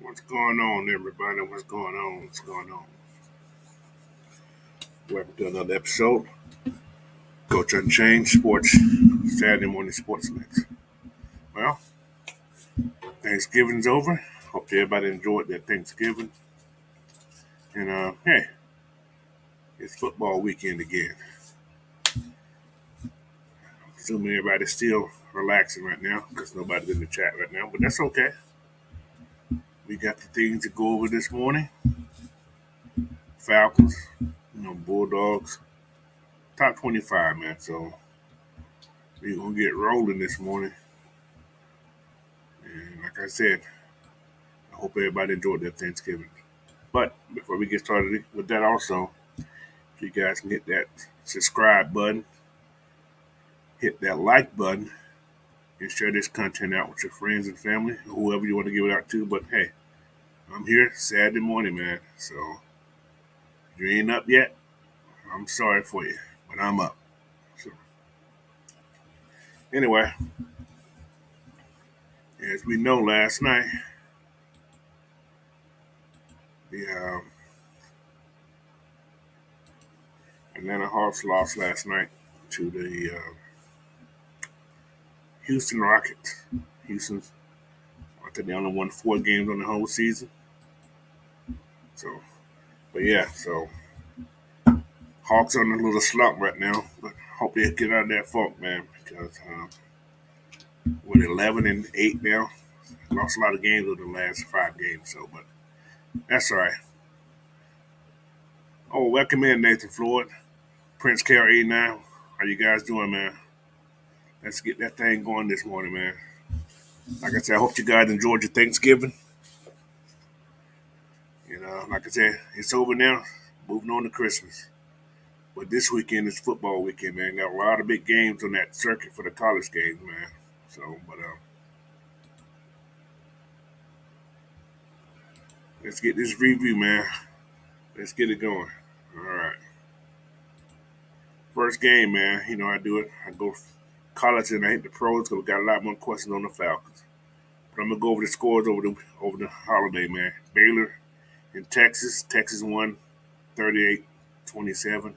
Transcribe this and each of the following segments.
What's going on, everybody? What's going on? What's going on? Welcome to another episode. Coach Unchained Sports, Saturday morning sports mix. Well, Thanksgiving's over. Hope everybody enjoyed their Thanksgiving. And hey, it's football weekend again. Assuming everybody's still relaxing right now because nobody's in the chat right now, but that's okay. We got the things to go over this morning. Falcons, Bulldogs, top 25, man. So we're gonna get rolling this morning. And like I said, I hope everybody enjoyed their Thanksgiving. But before we get started with that, also, if you guys can hit that subscribe button, hit that like button, and share this content out with your friends and family, whoever you want to give it out to. But hey, I'm here Saturday morning, man. So if you ain't up yet, I'm sorry for you, but I'm up. So anyway, as we know, last night the Atlanta Hawks lost last night to the Houston Rockets. Houston's, I think they only won 4 games on the whole season. So, but yeah, so Hawks on a little slump right now, but hope they get out of that funk, man. Because we're 11-8 now. Lost a lot of games over the last 5 games, so but that's all right. Oh, welcome in Nathan Floyd, Prince Carol 89. How you guys doing, man? Let's get that thing going this morning, man. Like I said, I hope you guys enjoyed your Thanksgiving. Like I said, it's over now. Moving on to Christmas. But this weekend is football weekend, man. Got a lot of big games on that circuit for the college games, man. So, but let's get this review, man. Let's get it going. All right. First game, man. I do it. I go college and I hit the pros because we got a lot more questions on the Falcons. But I'm gonna go over the scores over the holiday, man. Baylor in Texas. Texas won 38-27.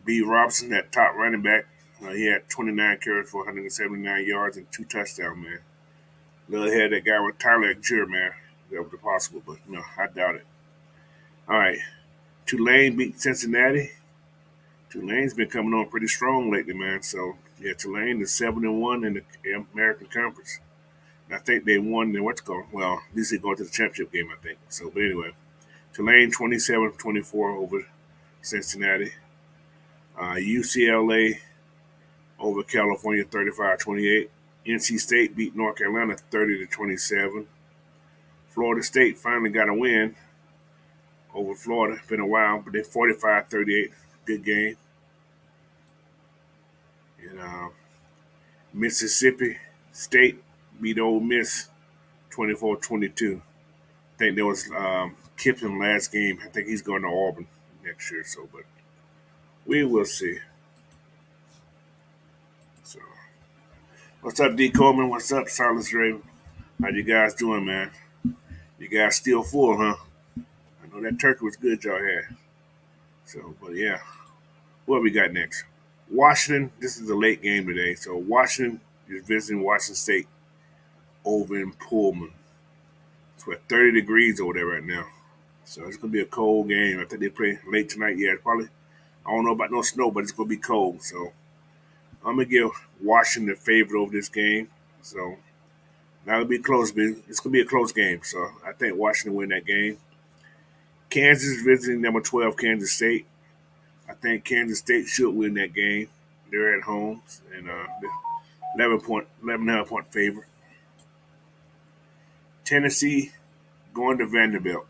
B. Robson, that top running back, he had 29 carries for 179 yards and 2 touchdowns, man. Little had that guy with Tyler Jure, man. That was possible, but I doubt it. All right. Tulane beat Cincinnati. Tulane's been coming on pretty strong lately, man. So yeah, Tulane is 7-1 in the American Conference. And I think they won the what's called. Well, at least they going to the championship game, I think. So, but anyway, Tulane 27-24 over Cincinnati. UCLA over California 35-28. NC State beat North Carolina 30-27. Florida State finally got a win over Florida. Been a while, but they're 45-38. Good game. And Mississippi State beat Ole Miss 24-22. I think there was Kiffin last game. I think he's going to Auburn next year. So, but we will see. So, what's up, D. Coleman? What's up, Silas Raven? How you guys doing, man? You guys still full, huh? I know that turkey was good y'all had. So, but yeah. What we got next? Washington. This is a late game today. So, Washington is visiting Washington State over in Pullman. It's what 30 degrees over there right now. So it's gonna be a cold game. I think they play late tonight. Yeah, probably. I don't know about no snow, but it's gonna be cold. So I'm gonna give Washington the favorite over this game. So now it'll be close, but it's gonna be a close game. So I think Washington win that game. Kansas visiting number 12 Kansas State. I think Kansas State should win that game. They're at home and 11.5 point favorite. Tennessee going to Vanderbilt.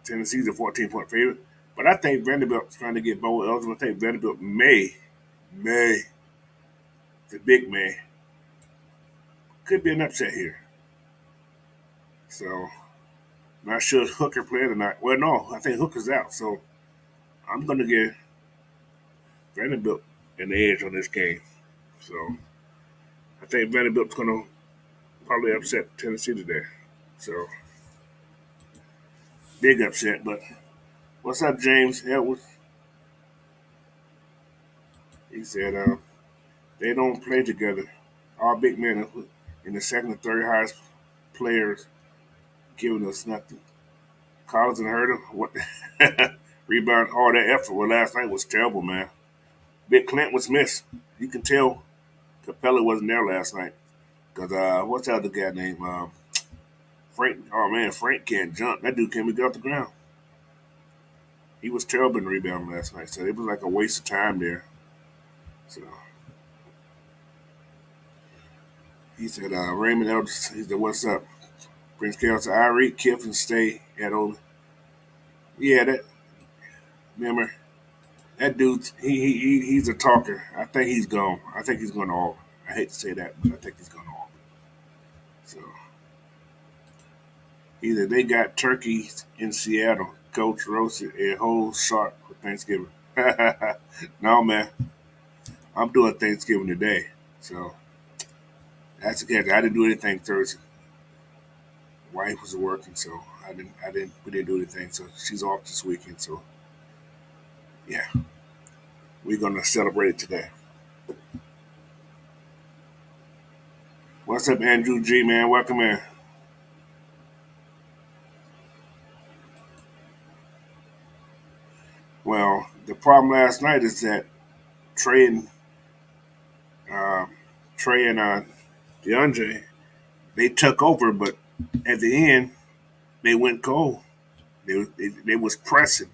Tennessee's a 14-point favorite. But I think Vanderbilt's trying to get bowl eligible. I think Vanderbilt may, the big may, could be an upset here. So, not sure if Hooker played or not. Well, no, I think Hooker's out. So, I'm going to give Vanderbilt an edge on this game. So, I think Vanderbilt's going to probably upset Tennessee today. So, big upset. But what's up, James Edwards? He said they don't play together. All big men in the second and third highest players giving us nothing. Collins and Herder, what rebound, all that effort. Well, last night was terrible, man. Big Clint was missed. You can tell Capella wasn't there last night. Because what's the other guy named Frank? Oh, man, Frank can't jump. That dude can't even get off the ground. He was terrible in rebounding last night. So it was like a waste of time there. So he said, Raymond Elders, he said, what's up? Prince Carroll said, I read Kiffin stay at old. Yeah, that, remember, that dude, he's a talker. I think he's gone. I think he's going to Auburn. I hate to say that, but I think he's going to Auburn. So either they got turkeys in Seattle, Coach roasted a whole shark for Thanksgiving. No, man, I'm doing Thanksgiving today. So that's the catch. I didn't do anything Thursday. Wife was working, so we didn't do anything. So she's off this weekend. So yeah, we're gonna celebrate it today. What's up, Andrew G, man? Welcome in. Well, the problem last night is that Trey and uh, Trey and DeAndre, they took over, but at the end they went cold. They was pressing.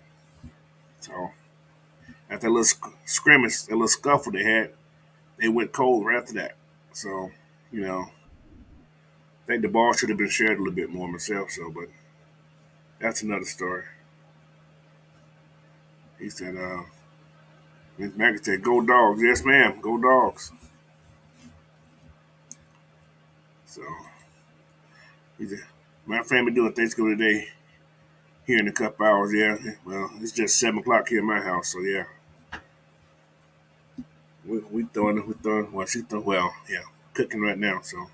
So after a little scrimmage, a little scuffle they had, they went cold right after that. So you know, I think the ball should have been shared a little bit more myself. So, but that's another story. He said, Miss Mackey said, "Go dogs." Yes, ma'am. Go dogs. So he said, my family doing Thanksgiving today here in a couple hours. Yeah. Well, it's just 7 o'clock here in my house. So yeah, we throwing. Well, she throwing. Well, yeah, cooking right now. So,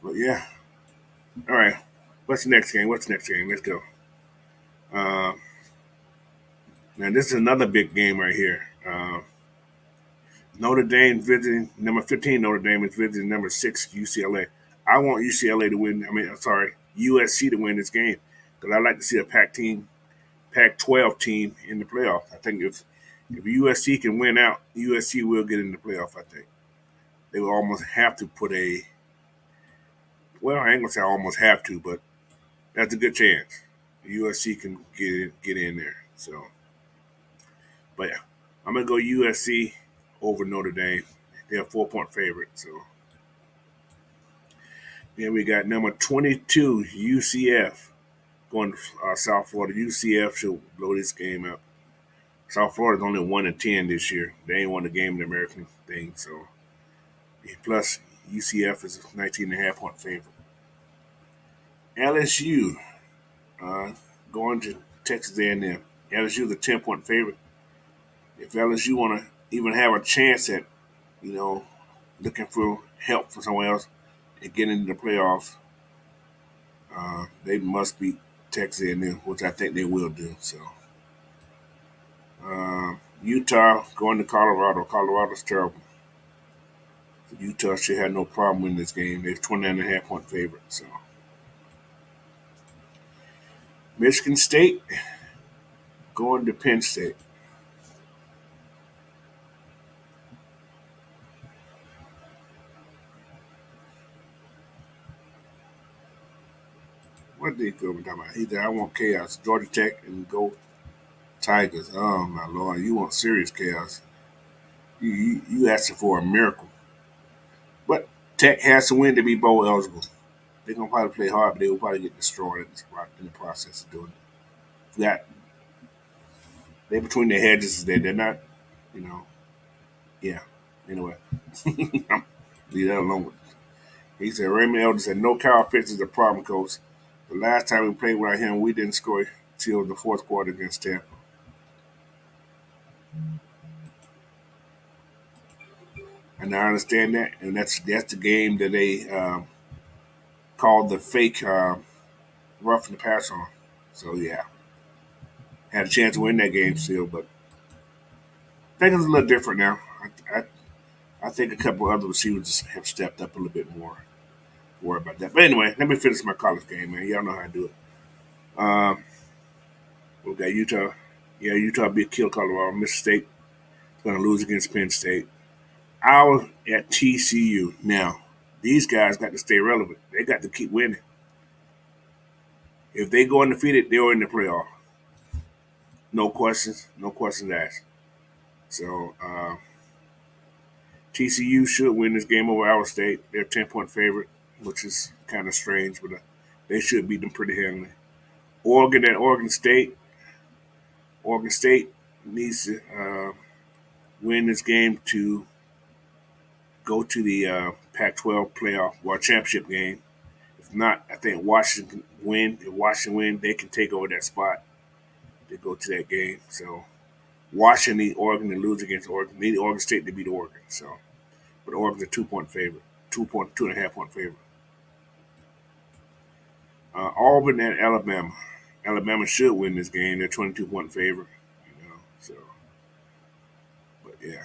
but yeah. All right. What's the next game? What's the next game? Let's go. Uh, Now this is another big game right here. Notre Dame visiting number 15. Notre Dame is visiting number 6 UCLA. I want UCLA to win. I mean, I'm sorry, USC to win this game because I like to see a Pac-12 team in the playoff. I think if USC can win out, USC will get in the playoff. I think they will almost have to put a. Well, I ain't gonna say almost have to, but that's a good chance. USC can get in there. So. But yeah, I'm gonna go USC over Notre Dame. They're a 4-point favorite. So then we got number 22 UCF going to South Florida. UCF should blow this game out. South Florida's only 1-10 this year. They ain't won the game in the American thing. So plus UCF is a 19.5-point favorite. LSU going to Texas A&M. LSU is a 10-point favorite. If LSU want to even have a chance at you know looking for help from somewhere else and get into the playoffs, they must beat Texas A&M, which I think they will do. So, Utah going to Colorado. Colorado's terrible. Utah should have no problem winning this game. They're 29.5-point favorite. So, Michigan State going to Penn State. What did he go talking about? He said, "I want chaos." Georgia Tech and go Tigers. Oh my lord, you want serious chaos? You asking for a miracle. But Tech has to win to be bowl eligible. They're gonna probably play hard, but they will probably get destroyed in the process of doing it. That they between their hedges. They're not, you know. Yeah. Anyway, leave that alone. He said Raymond Elder said no Kyle Pitts is a problem, coach. The last time we played without him, we didn't score till the fourth quarter against Tampa. And I understand that, and that's the game that they called the fake roughing the pass on. So yeah, had a chance to win that game still, but I think it's a little different now. I think a couple of other receivers have stepped up a little bit more. Worry about that. But anyway, let me finish my college game, man. Y'all know how to do it. Um, we got Utah. Yeah, Utah beat Kill Colorado. Mississippi State is going to lose against Penn State. I was at TCU. Now, these guys got to stay relevant. They got to keep winning. If they go undefeated, they're in the playoff. No questions. No questions asked. So TCU should win this game over Iowa State. They're a 10-point favorite, which is kind of strange, but they should beat them pretty handily. Oregon and Oregon State. Oregon State needs to win this game to go to the Pac-12 playoff or championship game. If not, I think Washington win. If Washington win, they can take over that spot to go to that game. So Washington need Oregon to lose against Oregon. Need Oregon State to beat Oregon. So, but Oregon's a 2-point favorite, 2.5 point favorite. Auburn and Alabama. Alabama should win this game. They're 22-point favorite. So, but yeah.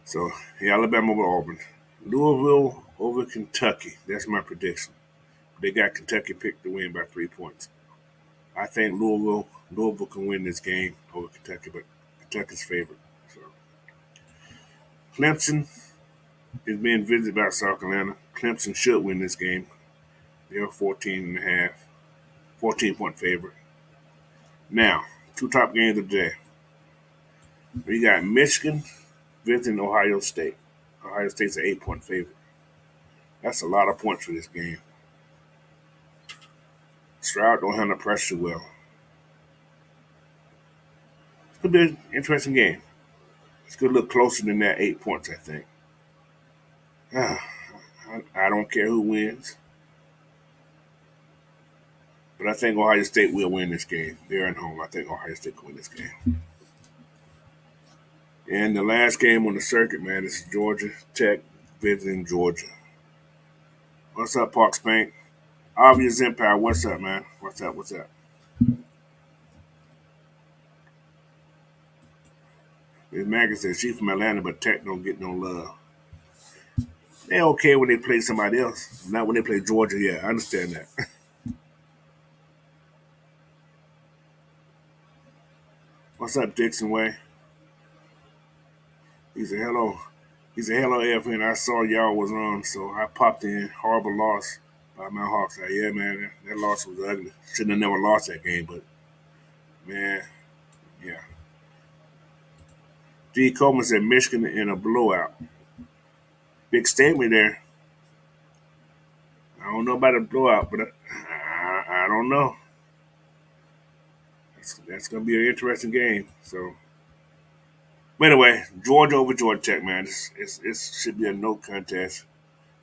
So Alabama over Auburn. Louisville over Kentucky. That's my prediction. They got Kentucky picked to win by 3 points. I think Louisville can win this game over Kentucky, but Kentucky's favorite. So Clemson is being visited by South Carolina. Clemson should win this game. They're 14-point favorite. Now, two top games of the day. We got Michigan visiting Ohio State. Ohio State's an 8-point favorite. That's a lot of points for this game. Stroud don't handle pressure well. It's gonna be an interesting game. It's gonna look closer than that 8 points, I think. I don't care who wins, but I think Ohio State will win this game. They're at home. I think Ohio State can win this game. And the last game on the circuit, man, is Georgia Tech visiting Georgia. What's up, Park Spank? Obvious Empire, what's up, man? What's up? What's up? Miss Maggie says she from Atlanta, but Tech don't get no love. They're okay when they play somebody else, not when they play Georgia. Yeah, I understand that. What's up, Dixon Way? He said hello. He said hello, FN. I saw y'all was on, so I popped in. Horrible loss by my Hawks. Like, yeah, man, that loss was ugly. Shouldn't have never lost that game, but man, yeah. D. Coleman said Michigan in a blowout. Big statement there. I don't know about a blowout, but I don't know. That's going to be an interesting game. So, but anyway, Georgia over Georgia Tech, man. It should be a no contest.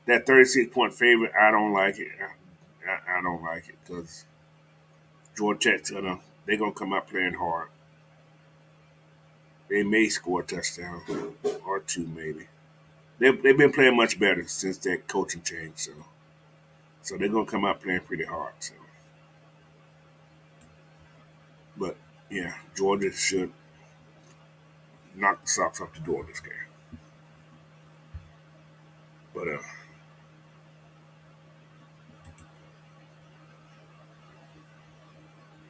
That 36-point favorite, I don't like it. I don't like it because Georgia Tech's they're gonna come out playing hard. They may score a touchdown or two, maybe. They've been playing much better since that coaching change, so they're gonna come out playing pretty hard. So, but yeah, Georgia should knock the socks off the door in this game. But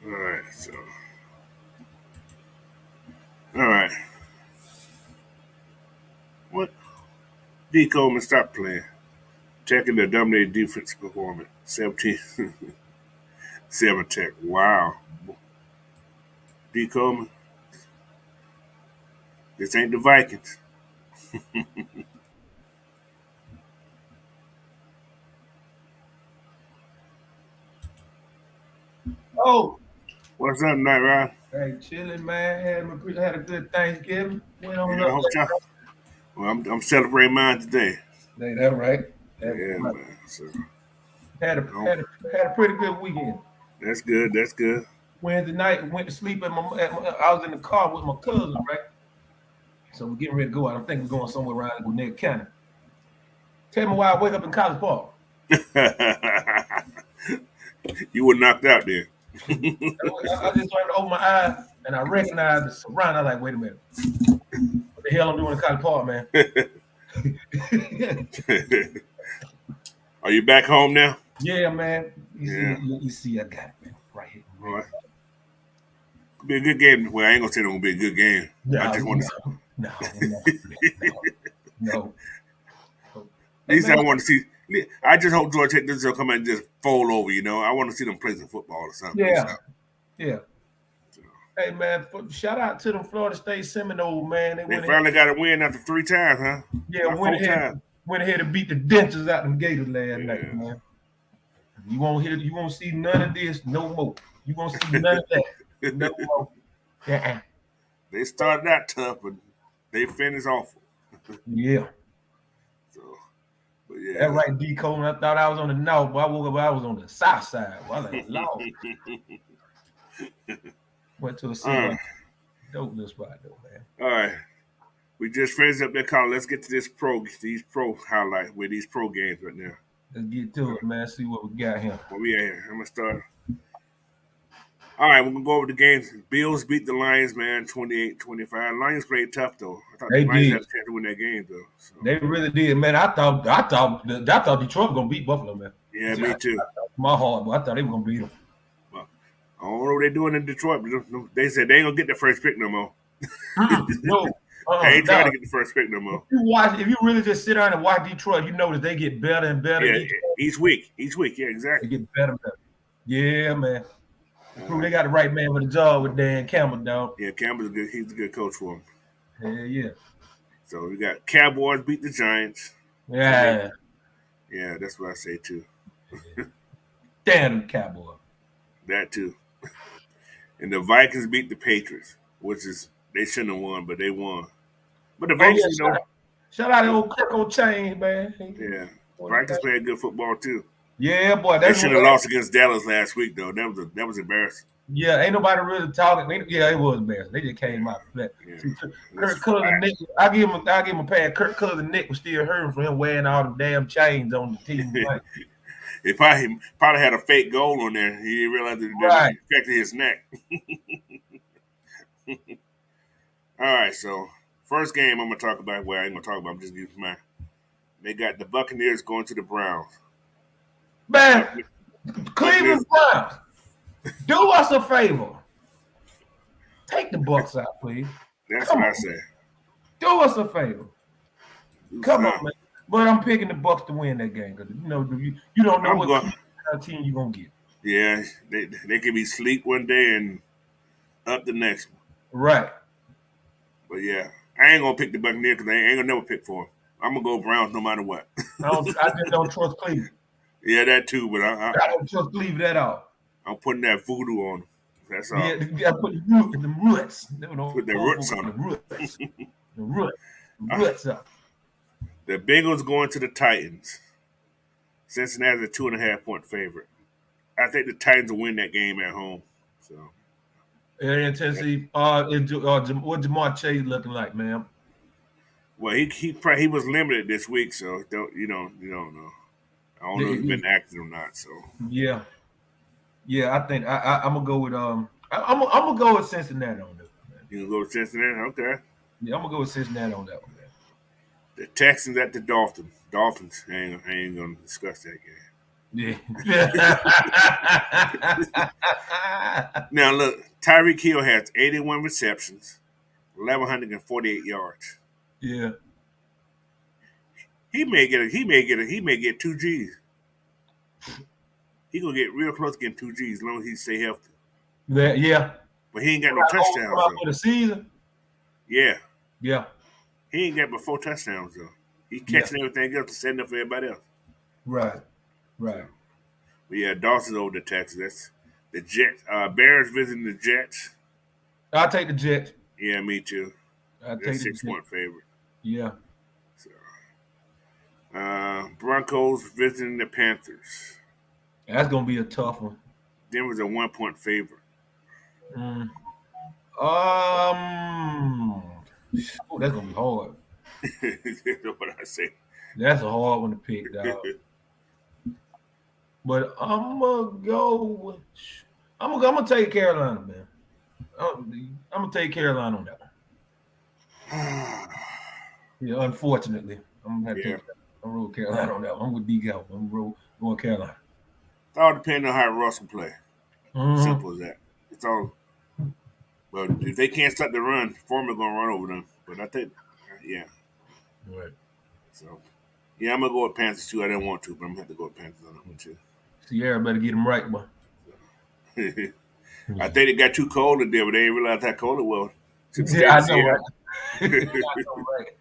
all right, so all right, what? D. Coleman, stop playing. Taking the dominated defense performance. 17-7 Tech. Wow. D. Coleman, this ain't the Vikings. Oh, What's up, Night Ride? hey, chilling, man. Had a good Thanksgiving. Went on Yeah, I up hope y'all. Well, I'm celebrating mine today. there. That right. That's Yeah, right. man. So, Had a no, had a had a pretty good weekend. that's good. That's good. Wednesday night, went to sleep I was in the car with my cousin, right? So we're getting ready to go out. I'm thinking we're going somewhere around Gwinnett County. Tell me why I wake up in College Park. You were knocked out there. I just started to open my eyes and I recognized the surround. I was like, wait a minute. What the hell I'm doing in College Park, man? Are you back home now? Yeah, man. Yeah. You see, I got it, man. Right here. All right. It'll be a good game. Well, I ain't gonna say it's gonna be a good game. I just want to. No. At Hey, least man, I want to see. I just hope Georgia Tech doesn't come out and just fold over. I want to see them play some football or something. yeah. Hey, man, shout out to them Florida State Seminoles, man. They finally got a win after 3 times, huh? Yeah, went ahead and beat the dentures out them Gators last night, man. You won't see none of this no more. You won't see none of that no more. They started out tough, but they finished awful. Yeah. So, but yeah. That right, D. Coleman. I thought I was on the north, but I woke up, I was on the south side. Well, I was like, Lord. Went to a city. Dope little spot, though, man. All right. We just finished up that call. Let's get to these pro highlights with these pro games right now. Let's get to it, man. See what we got here. What we at here? I'm gonna start. All right, we're gonna go over the games. Bills beat the Lions, man, 28-25. Lions played tough though. I thought the Lions had a chance to win that game though. So. They really did, man. I thought Detroit was gonna beat Buffalo, man. Yeah, me too. My heart, but I thought they were gonna beat them. Well, I don't know what they're doing in Detroit, but they said they ain't gonna get the first pick no more. No. They ain't trying to get the first pick no more. If you really just sit down and watch Detroit, you notice they get better and better. Yeah, each week. Yeah, exactly. They get better and better. Yeah, man. They got the right man for the job with Dan Campbell, dog. Yeah, Campbell's good. He's a good coach for him. Hell yeah. So we got Cowboys beat the Giants. Yeah. Yeah, that's what I say too. Damn Cowboy. That too. And the Vikings beat the Patriots, which is they shouldn't have won, but they won. But the Vikings, shout out to old Kirk Unchained, man. Yeah, Vikings played good football too. Yeah, boy. They should have lost against Dallas last week, though. That was embarrassing. Yeah, ain't nobody really talking. Yeah, it was embarrassing. They just came out. Yeah. Kirk Cousin Nick, I give him a pass. Kirk Cousin Nick was still hurting from him wearing all the damn chains on the team. He probably had a fake goal on there. He didn't realize that it affected his neck. All right, so first game I'm gonna talk about. Well, I ain't gonna talk about. I'm just using mine. They got the Buccaneers going to the Browns. Man, Cleveland Browns, do us a favor. Take the Bucs out, please. That's what I said. Do us a favor. Come on, man. But I'm picking the Bucs to win that game because you don't know what team you're gonna get. Yeah, they could be sleep one day and up the next one. Right. But yeah, I ain't gonna pick the Buccaneers because I ain't gonna never pick for them. I'm gonna go Browns no matter what. I just don't trust Cleveland. Yeah, that too, but I don't trust Cleveland at all. I'm putting that voodoo on them. That's all. Yeah, I put the roots. Put the roots on them. The roots up. The Bengals going to the Titans. Cincinnati's a 2.5-point favorite. I think the Titans will win that game at home. So. In Tennessee, what Jamar Chase looking like, man? Well, he was limited this week, so you don't know. I don't know if he's been active or not. So yeah, I think I'm gonna go with I'm gonna go with Cincinnati on that. You gonna go with Cincinnati? Okay. Yeah, I'm gonna go with Cincinnati on that one, man. The Texans at the Dolphins. Dolphins. I ain't gonna discuss that game. Yeah. Now look, Tyreek Hill has 81 receptions, 1,148 yards. Yeah. He may get 2 G's. He gonna get real close to getting 2 G's as long as he stay healthy. Yeah. But he ain't got no touchdowns for the season. Yeah. Yeah. He ain't got but 4 touchdowns though. He's catching everything else to send up for everybody else. Right. But yeah, Dawson's over the Texans. That's the Jets. Bears visiting the Jets. I'll take the Jets. Yeah, me too. I'll take the 6-point favorite. Yeah. So, Broncos visiting the Panthers. That's gonna be a tough one. Denver's a 1-point favorite. That's gonna be hard. That's what I say. That's a hard one to pick, dog. But I'm gonna take Carolina, man. I'm gonna take Carolina on that one. Yeah, unfortunately, I'm gonna have to Yeah. take. I'm roll Carolina on that one. I'm with D-Gal. I'm going Carolina. It all depends on how Russell play. Mm-hmm. Simple as that. It's all. But if they can't stop the run, Foreman gonna run over them. But I think, yeah. Right. So, yeah, I'm gonna go with Panthers too. I didn't want to, but I'm gonna have to go with Panthers on that one too. Sierra better get him right, boy. I think it got too cold in there, but they didn't realize how cold it was. To the Yeah, state of I know, right? Seattle. I know, right?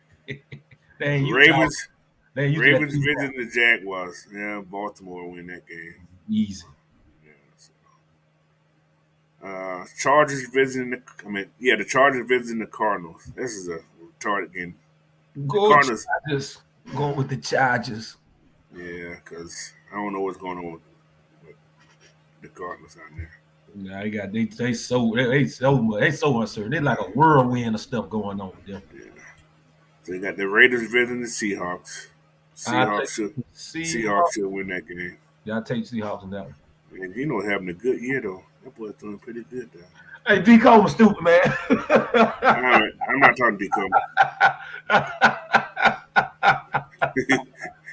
They ain't Utah. Ravens, They ain't used to that Ravens Utah. visiting the Jaguars. Yeah, Baltimore win that game. Easy. Yeah, so. Chargers visiting the Chargers visiting the Cardinals. This is a retarded game. The Go Cardinals, Chargers. Going with the Chargers. yeah, because I don't know what's going on with the Cardinals out there. Yeah, they so uncertain. They like a whirlwind of stuff going on with them. Yeah, so they got the Raiders visiting the Seahawks. I take Seahawks Seahawks. should win that game. Yeah, I take Seahawks on that one. And Gino having a good year though. That boy's doing pretty good though. Hey, D. Coleman, stupid man. All right, I'm not talking to Decomber.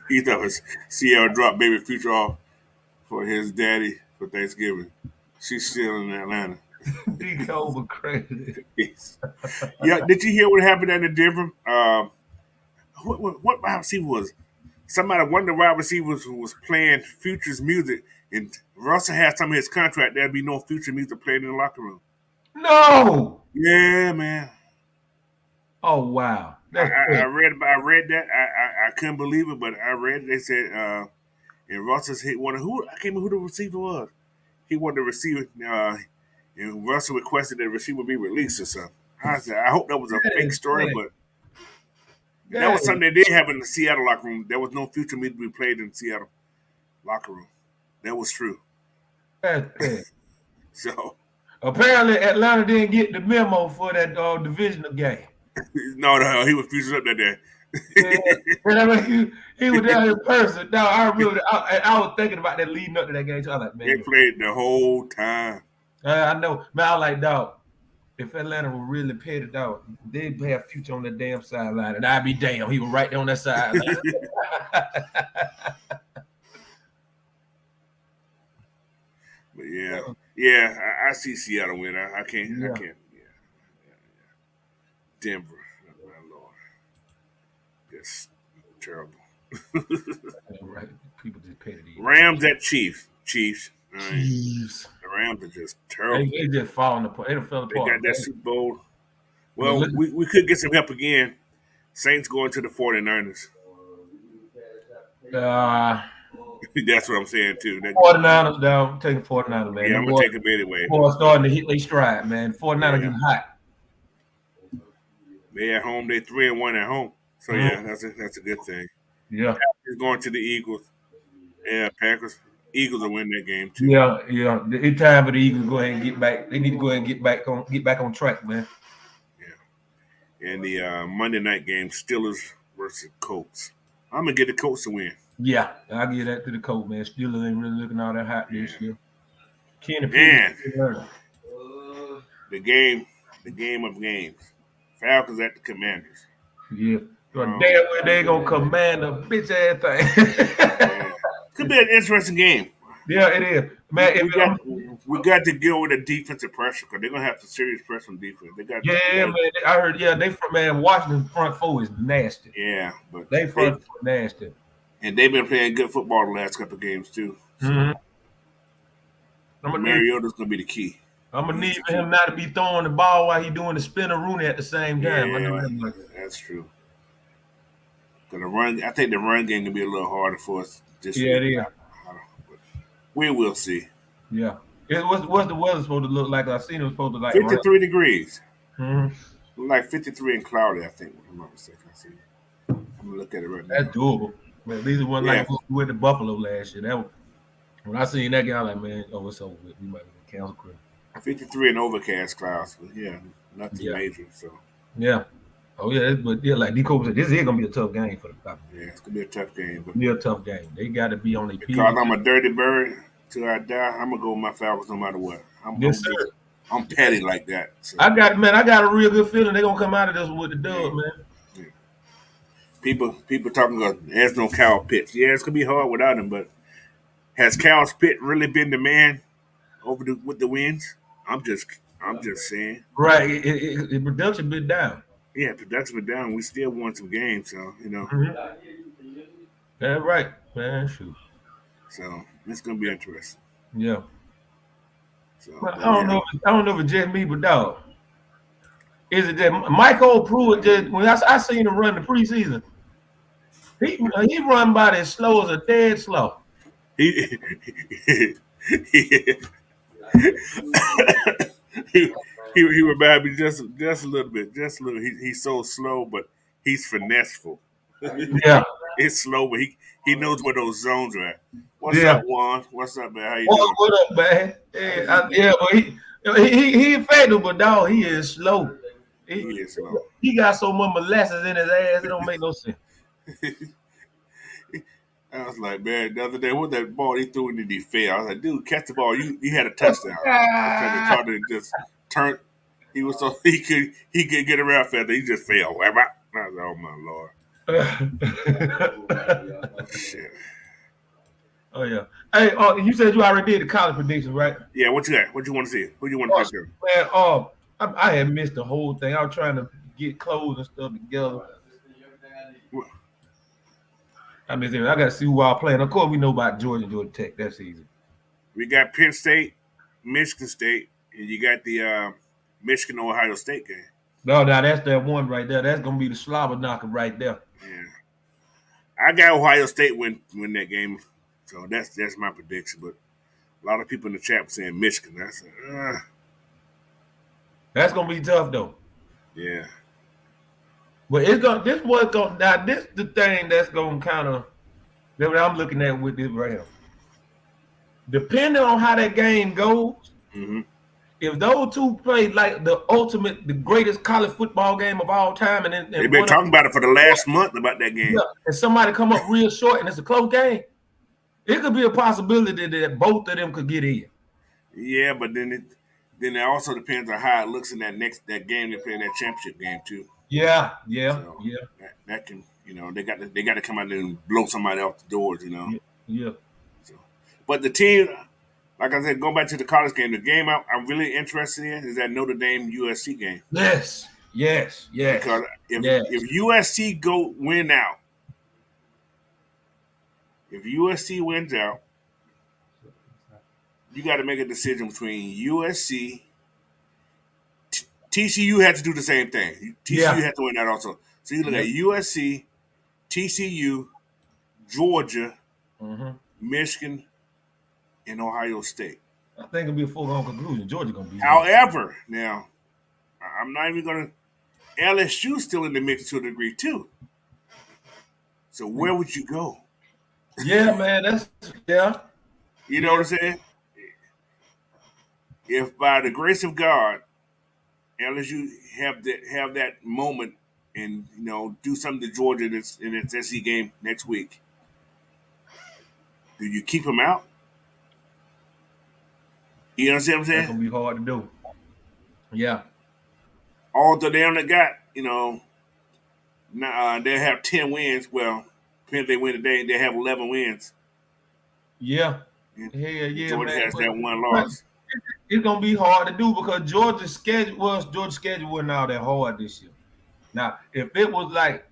He thought his Sierra dropped baby Future off for his daddy for Thanksgiving. She's still in Atlanta. D. Coleman crazy. Yeah, did you hear what happened at the Denver? What wide receiver was? Somebody, one of the wide receivers was playing Future's music, and Russell had some of his contract. There'd be no Future music played in the locker room. No. Yeah, man. Oh wow. I read that. I couldn't believe it, but I read it. They said, and Russell's hit one of who I can't remember who the receiver was. He wanted the receiver, and Russell requested that the receiver be released or something. I said, I hope that was a fake story, but that was something that did happen in the Seattle locker room. There was no Future music to be played in the Seattle locker room. That was true. So apparently Atlanta didn't get the memo for that divisional game. no, he was Future up that day. Yeah, he was there in person. No, I remember. I was thinking about that leading up to that game. So I was like, man, they played the whole time. I know, man. I was like, dog. If Atlanta were really petty, dog, they'd have Future on the damn sideline, and I'd be damn. He was right there on that sideline. But yeah, I see Seattle win. I can't. Yeah. Denver, my lord, just terrible. Right, people just petty. Rams at Chiefs. Chiefs. The Rams are just terrible. They just falling apart. They fell apart. They got that Super Bowl. Well, we could get some help again. Saints going to the 49ers. That's what I'm saying too. 49ers down. I'm taking 49ers, man. Yeah, I'm gonna take them anyway. Boys starting to hit their stride, man. 49ers getting hot. They at home. They 3-1 at home. So yeah, that's a good thing. Yeah, Packers going to the Eagles. Yeah, Packers. Eagles will win that game too. Yeah. It's time for the Eagles to go ahead and get back. They need to go ahead and get back on track, man. Yeah. And the Monday night game, Steelers versus Colts. I'm gonna get the Colts to win. Yeah, I'll give that to the Colts, man. Steelers ain't really looking all that hot this year. Man, the game of games. Falcons at the Commanders. Yeah. Damn well they gonna command a bitch ass thing. Could be an interesting game. Yeah, it is. Man, we got to deal with the defensive pressure because they're gonna have some serious pressure on defense. Man. I heard. Yeah, Washington front four is nasty. Yeah, but they front four nasty. And they've been playing good football the last couple of games too. So Mariota's gonna be the key. I'm gonna need for him not to be throwing the ball while he's doing the spinner Rooney at the same time. Yeah, that's true. I think the run game can be a little harder for us this week. It is. We will see. Yeah. What's the weather supposed to look like? I seen it was supposed to like 53 degrees. Mm-hmm. Like 53 and cloudy, I think. If I'm not mistaken. I'm gonna look at it right now. That's doable. But at least it wasn't like we went to Buffalo last year. When I seen that guy, like, man, it's over with. We might be cancel crew. 53 and overcast clouds, but yeah, nothing major. So yeah. Oh yeah, but yeah, like D. Cooper said, this is gonna be a tough game for the Falcons. Yeah, it's gonna be a tough game, but Be a tough game. They got to be on their because P's. I'm a dirty bird till I die, I'm gonna go with my Falcons no matter what. Yes, sir. I'm petty like that. So I got a real good feeling they're gonna come out of this with the yeah, dub, man. yeah. People talking about there's no Kyle Pitts. Yeah, it's gonna be hard without him, but has Kyle Pitts really been the man with the wins? I'm just saying. Right, production been down. Yeah, production was down. We still won some games, so Mm-hmm. That's right, man. Shoot. So it's gonna be interesting. Yeah. So, But but yeah, I don't know if it's just me, but dog. Is it that Michael Pruitt just when I seen him run the preseason, he run by as slow as a dead slow. he, he, he reminded me just a little bit, just a little. He's so slow, but he's finesseful. Yeah. It's slow, but he knows where those zones are at. What's Yeah. up, Juan? What's up, man? How you What, doing? what up, man? Yeah, but he effective, but dog, he is slow. He He, is slow. he got so much molasses in his ass, it don't make no sense. I was like, man, the other day, what that ball he threw and then he fell. I was like, dude, catch the ball. You had a touchdown. Because they caught it and just turned. He was so he could get around fast. He just fell. I was like, oh my lord. Shit. Oh yeah. Hey, you said you already did the college predictions, right? Yeah, what you got? What you want to see? Who you want to pick there? Man, I had missed the whole thing. I was trying to get clothes and stuff together. I got to see who all playing. Of course, we know about Georgia and Georgia Tech. That's easy. We got Penn State, Michigan State, and you got the Michigan Ohio State game. No, now that's that one right there. That's gonna be the slobber knocker right there. Yeah, I got Ohio State win that game, so that's my prediction. But a lot of people in the chat were saying Michigan. That's gonna be tough though. Yeah. But it's gonna. This was gonna. Now this the thing that's gonna kind of. That's what I'm looking at with this right here. Depending on how that game goes, Mm-hmm. if those two play like the greatest college football game of all time, and They've been talking about it for the last month about that game. Yeah, and somebody come up real short and it's a close game, it could be a possibility that both of them could get in. Yeah, but then it also depends on how it looks in that game they play in that championship game too. Yeah. So that can they got to come out there and blow somebody off the doors. Yeah. So, but the team, like I said, going back to the college game, the game I'm really interested in is that Notre Dame USC game. Yes. Because if USC win out, if USC wins out, you got to make a decision between USC. TCU had to do the same thing. TCU had to win that also. So you look at USC, TCU, Georgia, Michigan, and Ohio State. I think it'll be a foregone conclusion. Georgia gonna be. However, now I'm not even gonna. LSU still in the mix to a degree too. So where would you go? Yeah, man. You know what I'm saying? If by the grace of God, LSU have that moment and do something to Georgia in its SEC game next week, do you keep them out? You understand what I'm saying? That's gonna be hard to do. Yeah. Although they only got they have 10 wins. Well, depends if they win today, they have 11 wins. Yeah. Yeah. Georgia has that one loss. It's gonna be hard to do because Georgia's schedule wasn't all that hard this year. Now, if it was like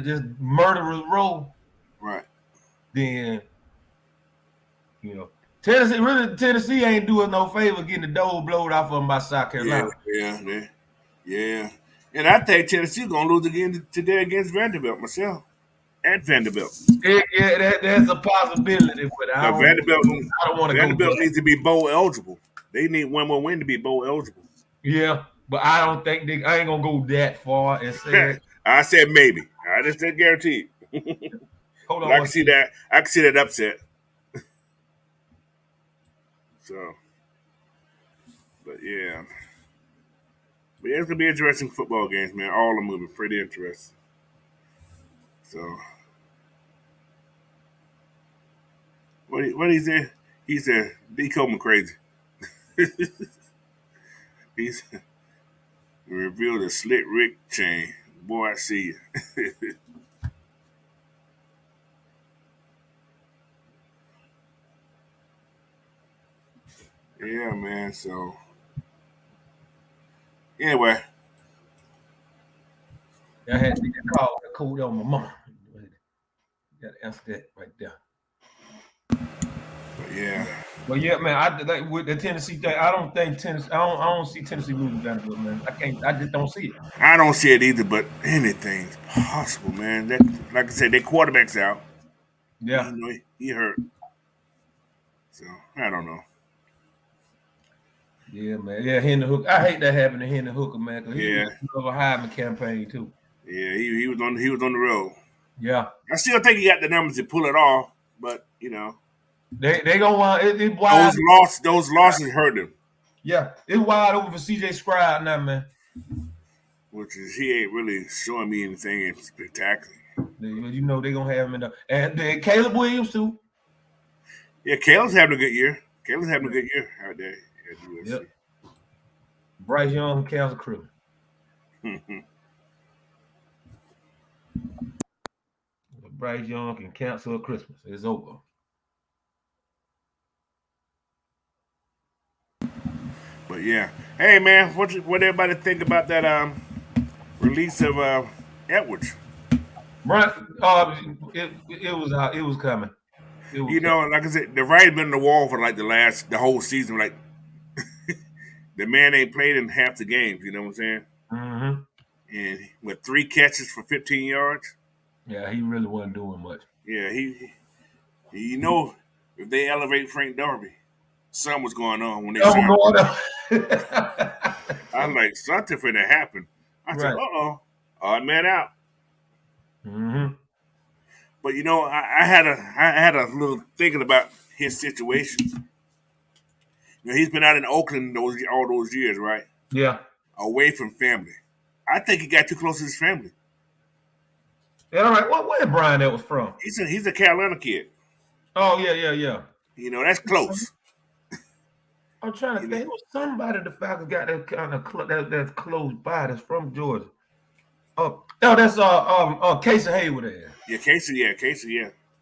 just murderer's row, right? Then Tennessee ain't doing no favor getting the door blowed off of them by South Carolina. Yeah. And I think Tennessee gonna lose again today against Vanderbilt myself. At Vanderbilt. Yeah, that's a possibility, but I don't want to go. Vanderbilt needs to be bowl eligible. They need one more win to be bowl eligible. Yeah, but I don't think I ain't gonna go that far and say. I said maybe. I just didn't guarantee. Hold on. I can see that. I can see that upset. So, but it's gonna be interesting football games, man. All of them will be pretty interesting. So, what he said? He said, "D. Coleman crazy." He's revealed a slit Rick chain. Boy, I see you. Yeah, man. So, anyway, I had to get that call. I called on my mom. Got to answer that right there. but yeah. But yeah, man, I like with the Tennessee thing. I don't think Tennessee. I don't see Tennessee losing Vanderbilt, man. I can't. I just don't see it. I don't see it either, but anything's possible, man. That, like I said, their quarterback's out. Yeah. He hurt. So I don't know. Yeah, man. Yeah, Henry Hook. I hate that happened to Henry Hooker, man, because he was of a Heisman campaign too. Yeah, he was on the road. Yeah. I still think he got the numbers to pull it off, but they gonna want it wide. Those losses hurt him. Yeah, it's wide open for CJ Scribe now, man. Which is he ain't really showing me anything spectacular. You know they gonna have him in the and then Caleb Williams too. Yeah, Caleb's having a good year. Caleb's having a good year out there at USC. Yep. Bryce Young cancel crew. Bryce Young can cancel Christmas. It's over. But yeah, hey man, what everybody think about that release of Edwards? Right, it was coming. Like I said, the writing been on the wall for like the whole season. Like the man ain't played in half the games. You know what I'm saying? Mm-hmm. And with 3 catches for 15 yards. Yeah, he really wasn't doing much. Yeah, if they elevate Frank Darby, something was going on when they signed him. I was like, something finna happen. I said, odd man out. Mm-hmm. But I had a little thinking about his situation. He's been out in Oakland all those years, right? Yeah. Away from family. I think he got too close to his family. Yeah, all right. Where Brian that was from? He's a Carolina kid. Oh yeah. That's close. I'm trying to think. It was somebody the Falcons got that kind of that's close by. That's from Georgia. Oh, that's Casey Hayward there. Yeah, Casey.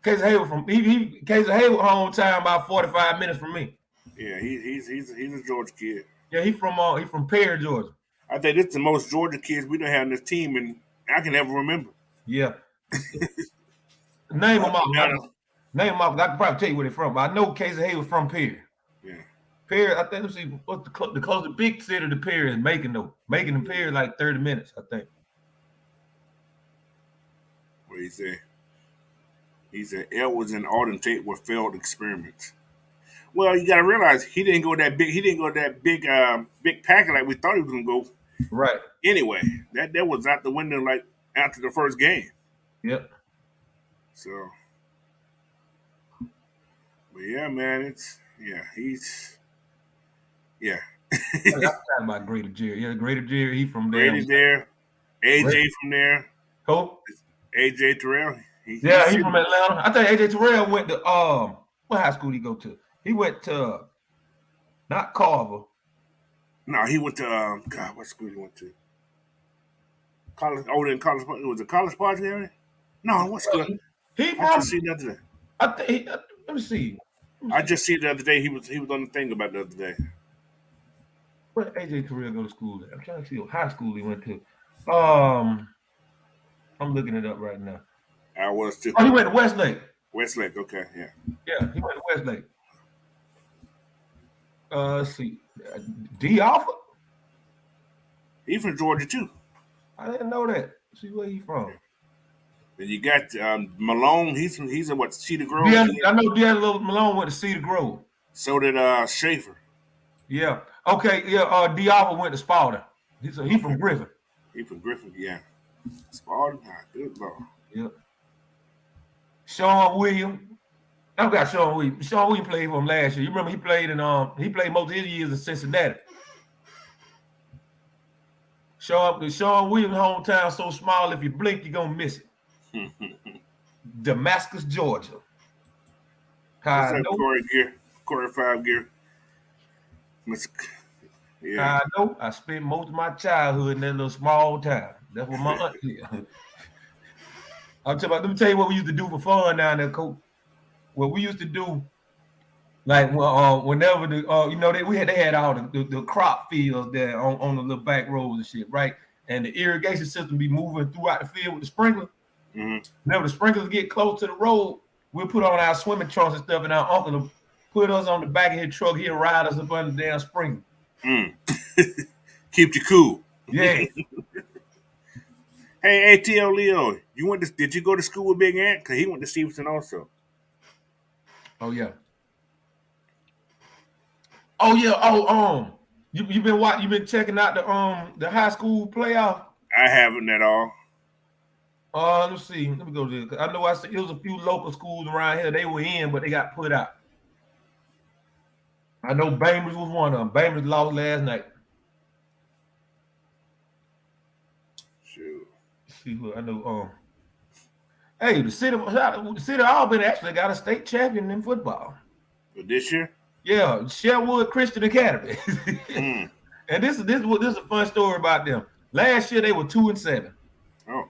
Casey Hayward from Casey Hayward home time about 45 minutes from me. Yeah, he's a Georgia kid. Yeah, he's from Perry, Georgia. I think it's the most Georgia kids we don't have in this team, and I can never remember. Yeah. Name them off. Name them off. I can probably tell you where they're from. But I know Casey Hayward from Perry. Yeah. Perry, I think, let's see, what's the closest big city to Perry is Macon, though. Macon and Perry like 30 minutes, I think. What do you say? He said Edwards and Auden Tate were failed experiments. Well, you got to realize he didn't go that big. He didn't go that big packet like we thought he was gonna go. Right. Anyway, that was out the window like after the first game. Yep. So, but yeah, man, he's. I'm talking about Greater Jerry. Yeah, Greater Jerry. He from there. Brady's there. AJ from there. Who? AJ Terrell. He's from Atlanta. I think AJ Terrell went to what high school did he go to? He went to not Carver. No, he went to what school he went to? College. Over in College. It was a College Park area. No, what school? I just seen the other day. I think. Let me see. I just seen the other day. He was on the thing about the other day. Where AJ Terrell go to school at? I'm trying to see what high school he went to. I'm looking it up right now. I was too. Oh, he went to Westlake. Westlake, okay, yeah. Yeah, he went to Westlake. Let's see. D Alpha? He's from Georgia too. I didn't know that. Let's see where he from. Then you got Malone. He's in what, Cedar Grove? Yeah, I know D'Angelo Malone went to Cedar Grove. So did Schaefer. Yeah. Okay. Yeah. D Alpha went to Spalding. He from Griffin. He from Griffin. Yeah. Spalding. Good Lord. Yep. Sean Williams. I've got Sean Williams. Sean Williams played for him last year. You remember he played most of his years in Cincinnati. Show up to Sean Williams' hometown so small, if you blink, you're going to miss it. Damascus, Georgia. What's up, Corey Gear? Corey 5 Gear. Yeah. I know. I spent most of my childhood in that little small town. That's what my aunt did. Let me tell you what we used to do for fun down there, Coach. What we used to do, like whenever they had all the crop fields there on the little back roads and shit, right? And the irrigation system be moving throughout the field with the sprinkler. Mm-hmm. Whenever the sprinklers get close to the road, we'll put on our swimming trunks and stuff, and our uncle will put us on the back of his truck. He'll ride us up under the damn sprinkler. Keep you cool. Yeah. Hey, ATL Leo, did you go to school with Big Ant? Because he went to Stevenson also. Oh yeah. Oh yeah. You been checking out the high school playoff? I haven't at all. Let's see. Let me go to this. I know it was a few local schools around here. They were in, but they got put out. I know Bainbridge was one of them. Bainbridge lost last night. Shoot. See, I know. Hey, the city of Albany actually got a state champion in football. This year? Yeah, Sherwood Christian Academy. And this is a fun story about them. Last year they were 2-7. Oh.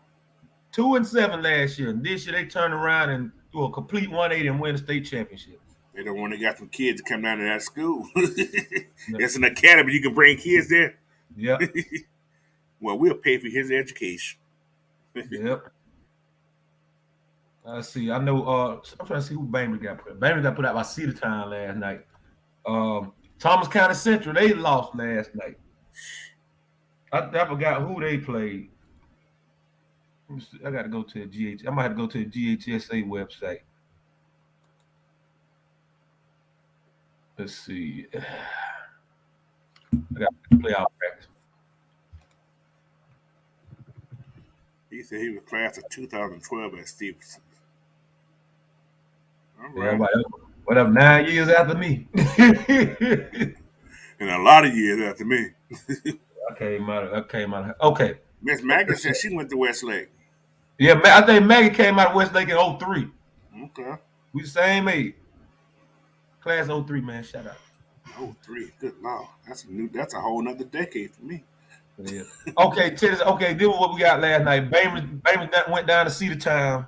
2-7 last year. And this year they turned around and do a complete 180 and win the state championship. They don't want to got some kids to come down to that school. It's an academy. You can bring kids there. Yeah. Well, we'll pay for his education. Yep. I see. I know. I'm trying to see who Bainbridge got put. Bainbridge got put out by Cedartown last night. Thomas County Central, they lost last night. I forgot who they played. I got to go to the GH. I might have to go to the GHSA website. Let's see. I got to play out practice. He said he was class of 2012 at Stevenson. All right. Yeah, whatever, 9 years after me. And a lot of years after me. I came out. Okay. Miss Maggie said she went to Westlake. Yeah, I think Maggie came out of Westlake in 03. Okay. We the same age. Class 03, man. Shout out. 03. Good Lord. That's a whole nother decade for me. Yeah. Okay, this is what we got last night. Bainbridge went down to Cedartown,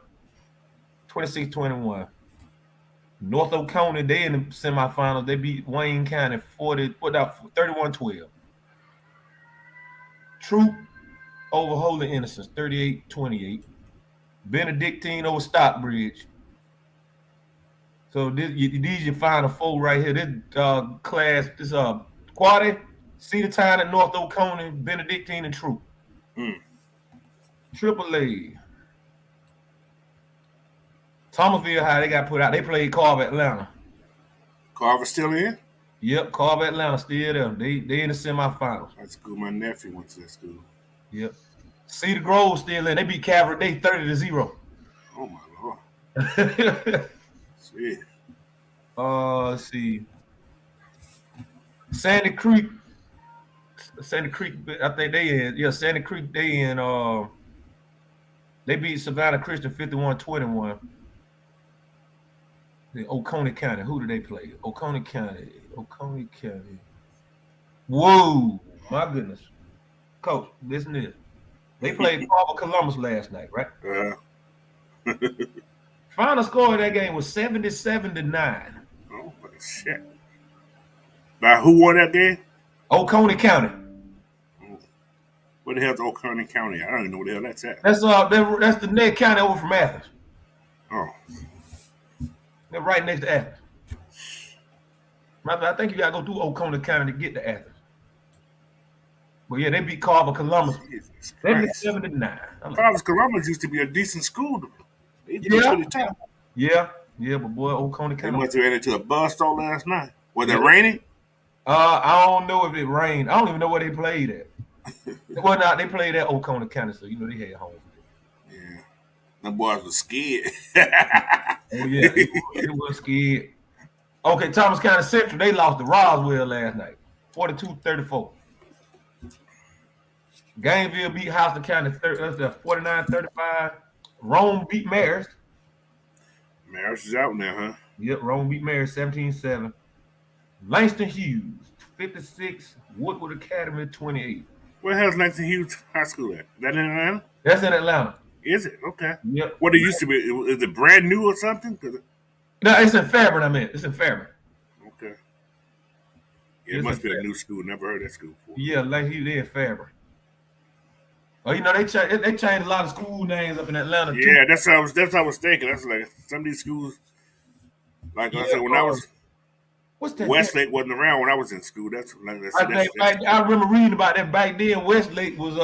26-21. North Oconee, they in the semifinals. They beat Wayne County 31-12. Troop over Holy Innocents, 38-28. Benedictine over Stockbridge. So these your final four right here. This class, this Quaddy, Cedartown and North Oconee, Benedictine and Troop. Triple A. Thomasville High, they got put out. They played Carver Atlanta. Carver still in? Yep, Carver Atlanta still there. They in the semifinals. That's school. My nephew went to that school. Yep. Cedar Grove still in. They beat Calvary Day 30-0. Oh my Lord. Sweet. Let's see. Sandy Creek, I think they in. Yeah, Sandy Creek, they in. They beat Savannah Christian 51-21. The Oconee County. Who did they play? Oconee County. Whoa, my goodness. Coach, listen to this. They played Carver Columbus last night, right? Final score of that game was 77-9. Oh, shit. Now, who won that game? Oconee County. Where the hell's Oconee County? I don't even know where the hell that's at. That's the next county over from Athens. Oh. They're right next to Athens. I think you got to go through Oconee County to get to Athens. But yeah, they beat Carver Columbus 77-9. Carver Columbus used to be a decent school. They used to be pretty tough. Yeah, but boy, Oconee County. They must have ran into a bus stop last night. Was it raining? I don't know if it rained. I don't even know where they played at. Well, they played at Oconee County, so they had home. Yeah, them boys were scared. Oh yeah, they were scared. Okay, Thomas County Central, they lost to Roswell last night, 42-34. Gainesville beat Houston County 49-35. Rome beat Marist. Marist is out now, huh? Yep, Rome beat Marist 17-7. Langston Hughes 56. Woodward Academy 28. Where the hell's Langston Hughes High School at? That in Atlanta? That's in Atlanta. Is it? Okay. Yep. What it used to be? Is it brand new or something? No, it's in Fairburn. I mean, it's in Fairburn. Okay. Yeah, it must be a new school. Never heard of that school before. Yeah, Langston Hughes in Fairburn. Oh, you know they changed a lot of school names up in Atlanta too. Yeah, that's what I was thinking. That's like some of these schools. Like I said, when I was what's that? Westlake wasn't around when I was in school. That's like I said. I remember reading about that back then. Westlake was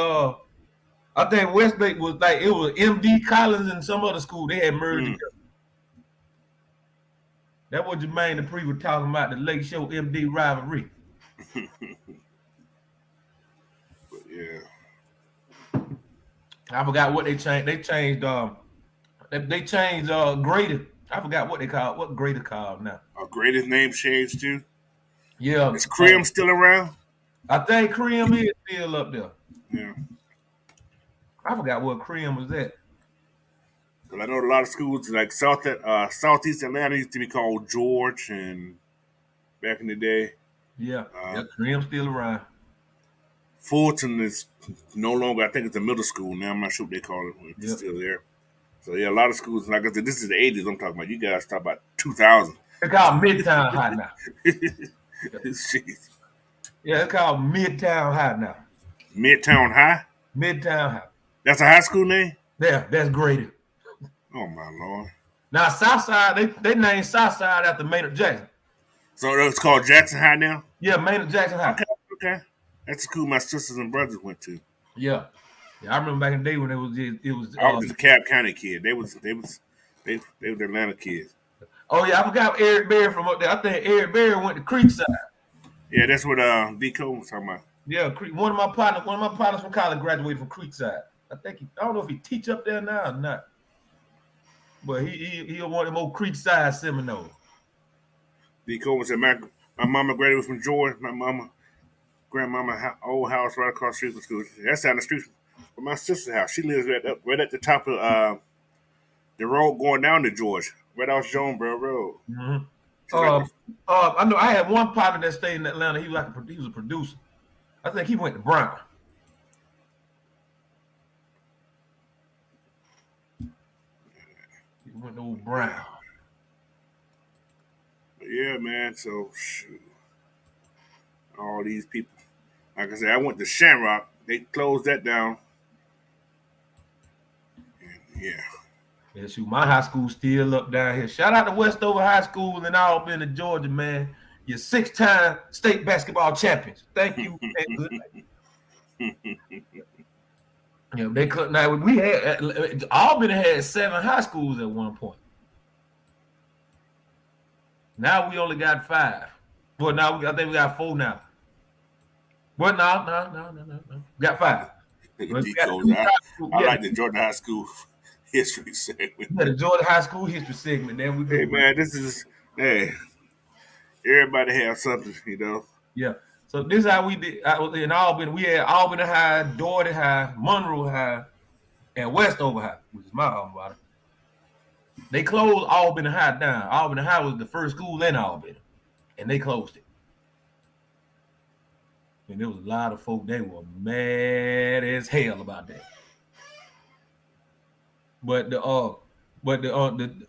I think Westlake was like it was MD Collins and some other school. They had merged together. That was Jermaine Dupree was talking about the Lake Show MD rivalry. But yeah. I forgot what they changed. They changed Grader. I forgot what they called. What Grader called now? Grader's name changed too. Yeah. Is Cream still around? I think Cream is still up there. Yeah. I forgot what Cream was at. Because I know a lot of schools like Southeast Atlanta used to be called George, and back in the day. Yeah. Cream's still around. Fulton is no longer. I think it's a middle school now. I'm not sure what they call it. It's still there. So yeah, a lot of schools. Like I said, this is the '80s. I'm talking about. You guys talk about 2000. It's called Midtown High now. Jeez. Yeah, it's called Midtown High now. Midtown High. Midtown High. That's a high school name. Yeah, that's Grady. Oh my lord. Now Southside, they named Southside after Maynard Jackson. So it's called Jackson High now. Yeah, Maynard Jackson High. Okay. That's the school my sisters and brothers went to. Yeah, I remember back in the day when it was. I was a Cobb County kid. They were the Atlanta kids. Oh yeah, I forgot Eric Berry from up there. I think Eric Berry went to Creekside. Yeah, that's what D. Cole was talking about. Yeah, one of my partners from college graduated from Creekside. I don't know if he teach up there now or not, but he one of them old Creekside Seminoles. D. Cole said my mama graduated from Georgia. My grandmama old house right across the street from school. That's down the street from my sister's house. She lives right at the top of the road going down to Georgia, right off Jonesboro Road. Mm-hmm. I know I had one partner that stayed in Atlanta. He was a producer. I think he went to Brown. He went to old Brown. But yeah, man. So shoot, all these people. Like I said, I went to Shamrock. They closed that down. And Yeah, shoot, my high school still up down here. Shout out to Westover High School in Albany, Georgia, man. You're 6-time state basketball champions. Thank you. And good night. Yeah, they could. Now we had Albany had 7 high schools at one point. Now we only got 5. But now I think we got 4 now. But no. We got 5. I like the Georgia High School history segment. Yeah, the Georgia High School history segment. Then we hey man, everybody have something, you know. Yeah. So this is how we did in Albany. We had Albany High, Doherty High, Monroe High, and Westover High, which is my alma mater. They closed Albany High down. Albany High was the first school in Albany, and they closed it. And there was a lot of folk, they were mad as hell about that. But the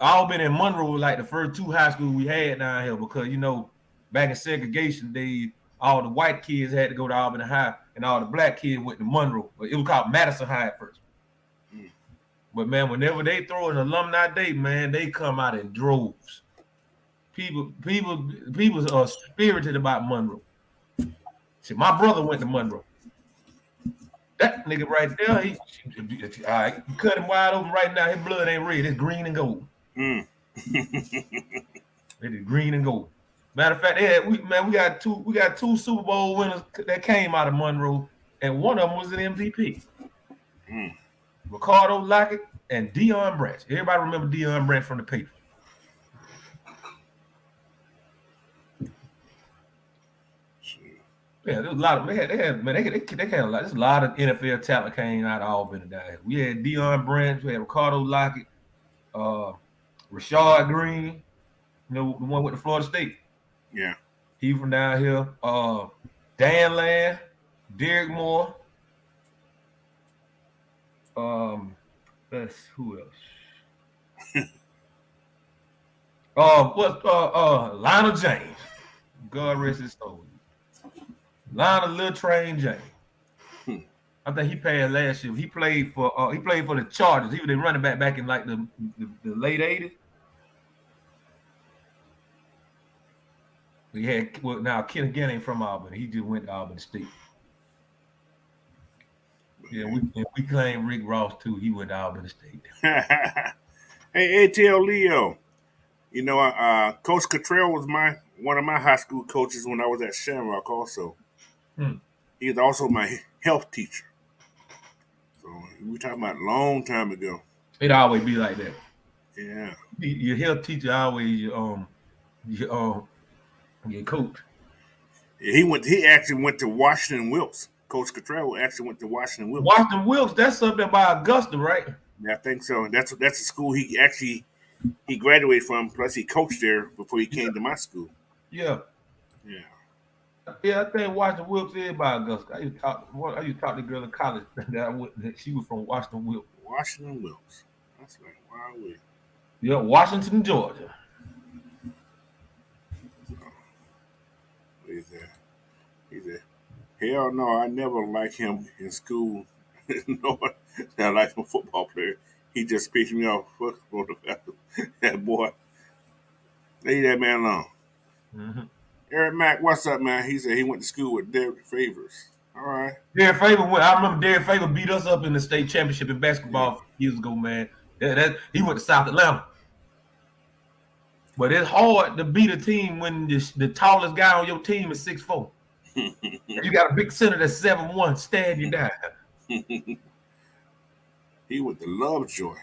Albany and Monroe were like the first 2 high schools we had down here because, you know, back in segregation days, all the white kids had to go to Albany High and all the black kids went to Monroe. It was called Madison High at first. But man, whenever they throw an alumni day, man, they come out in droves. People are spirited about Monroe. See, my brother went to Monroe. That nigga right there, he cut him wide open right now. His blood ain't red, it's green and gold. It is green and gold. Matter of fact, we got two Super Bowl winners that came out of Monroe, and one of them was an MVP. Ricardo Lockett and Deion Branch. Everybody remember Deion Branch from the paper. Yeah, there was a lot of they had a lot. There's a lot of NFL talent came out of Auburn down here. We had Deion Branch, we had Ricardo Lockett, uh, Rashard Green, the one with the Florida State. Yeah. He from down here. Dan Land, Derek Moore. That's who else? Lionel James. God rest his soul. Lionel Little Train James. Hmm. I think he passed last year. He played for the Chargers. He was a running back in like the late '80s. We had now Ken again ain't from Auburn. He just went to Auburn State. Yeah, we claim Rick Ross too. He went to Auburn State. Hey, ATL Leo. You know, Coach Cottrell was one of my high school coaches when I was at Shamrock. Also, he was also my health teacher. So we talking about a long time ago. It always be like that. Yeah. Your health teacher always your coach. Yeah, he actually went to Washington Wilkes. Coach Cottrell actually went to Washington Wilkes. Washington Wilkes, that's something by Augusta, right? Yeah, I think so. That's the school he graduated from. Plus, he coached there before he came to my school. Yeah. Yeah. Yeah, I think Washington Wilkes is by Augusta. I used to talk to the girl in college that she was from Washington Wilkes. Washington Wilkes. That's right. Wow. Yeah, Washington, Georgia. He said, hell no, I never liked him in school. No, I like him a football player. He just pissed me off. That boy. Leave that man alone. Mm-hmm. Eric Mack, what's up, man? He said he went to school with Derek Favors. All right. Derek Favor I remember Derek Favor beat us up in the state championship in basketball years ago, man. He went to South Atlanta. But it's hard to beat a team when the tallest guy on your team is 6'4". You got a big center that's 7'1", stand you down. He went to Lovejoy.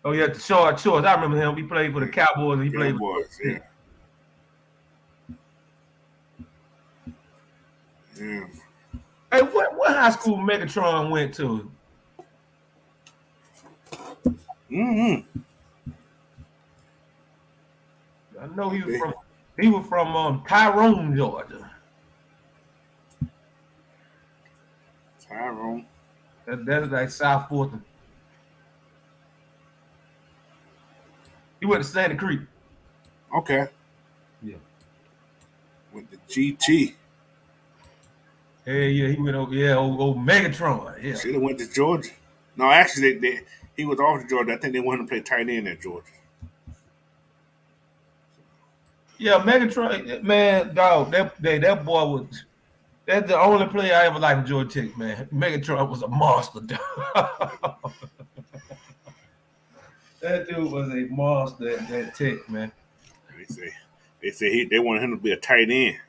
Oh yeah, the short shorts. I remember him. He played for the Cowboys. He played for yeah. Yeah. Hey, what high school Megatron went to? Mm-hmm. I know he was from Tyrone, Georgia. Tyrone. That is like South Fulton. He went to Sandy Creek. Okay. Yeah. Went to GT. Yeah, he went over. Yeah, old Megatron. Yeah. Should have went to Georgia. No, actually, he was off to Georgia. I think they wanted him to play tight end at Georgia. Yeah, Megatron, man, dog. That boy was. That's the only player I ever liked in Georgia Tech, man. Megatron was a monster, dog. That dude was a monster at that Tech, man. They wanted him to be a tight end.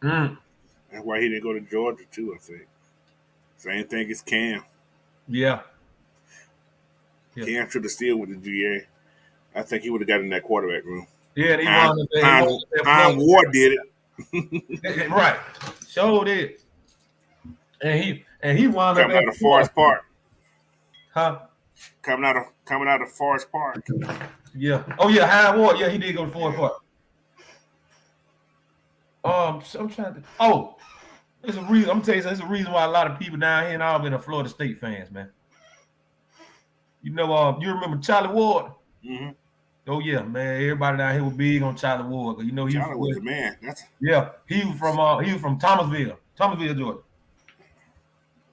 Mm. That's why he didn't go to Georgia too. I think same thing as Cam. Yeah. Cam should have still went to GA. I think he would have got in that quarterback room. Yeah, he wanted Hines Ward did it. Right. Sure did. And he wound up out of Forest Park. Huh? Coming out of Forest Park. Yeah. Oh yeah, Hines Ward. Yeah, he did go to Forest Park. So I'm trying to. Oh, there's a reason. I'm telling you, there's a reason why a lot of people down here in Auburn are Florida State fans, man. You know, you remember Charlie Ward? Mm-hmm. Oh yeah, man. Everybody down here was big on Charlie Ward. You know, Charlie was the man. He was from Thomasville, Georgia.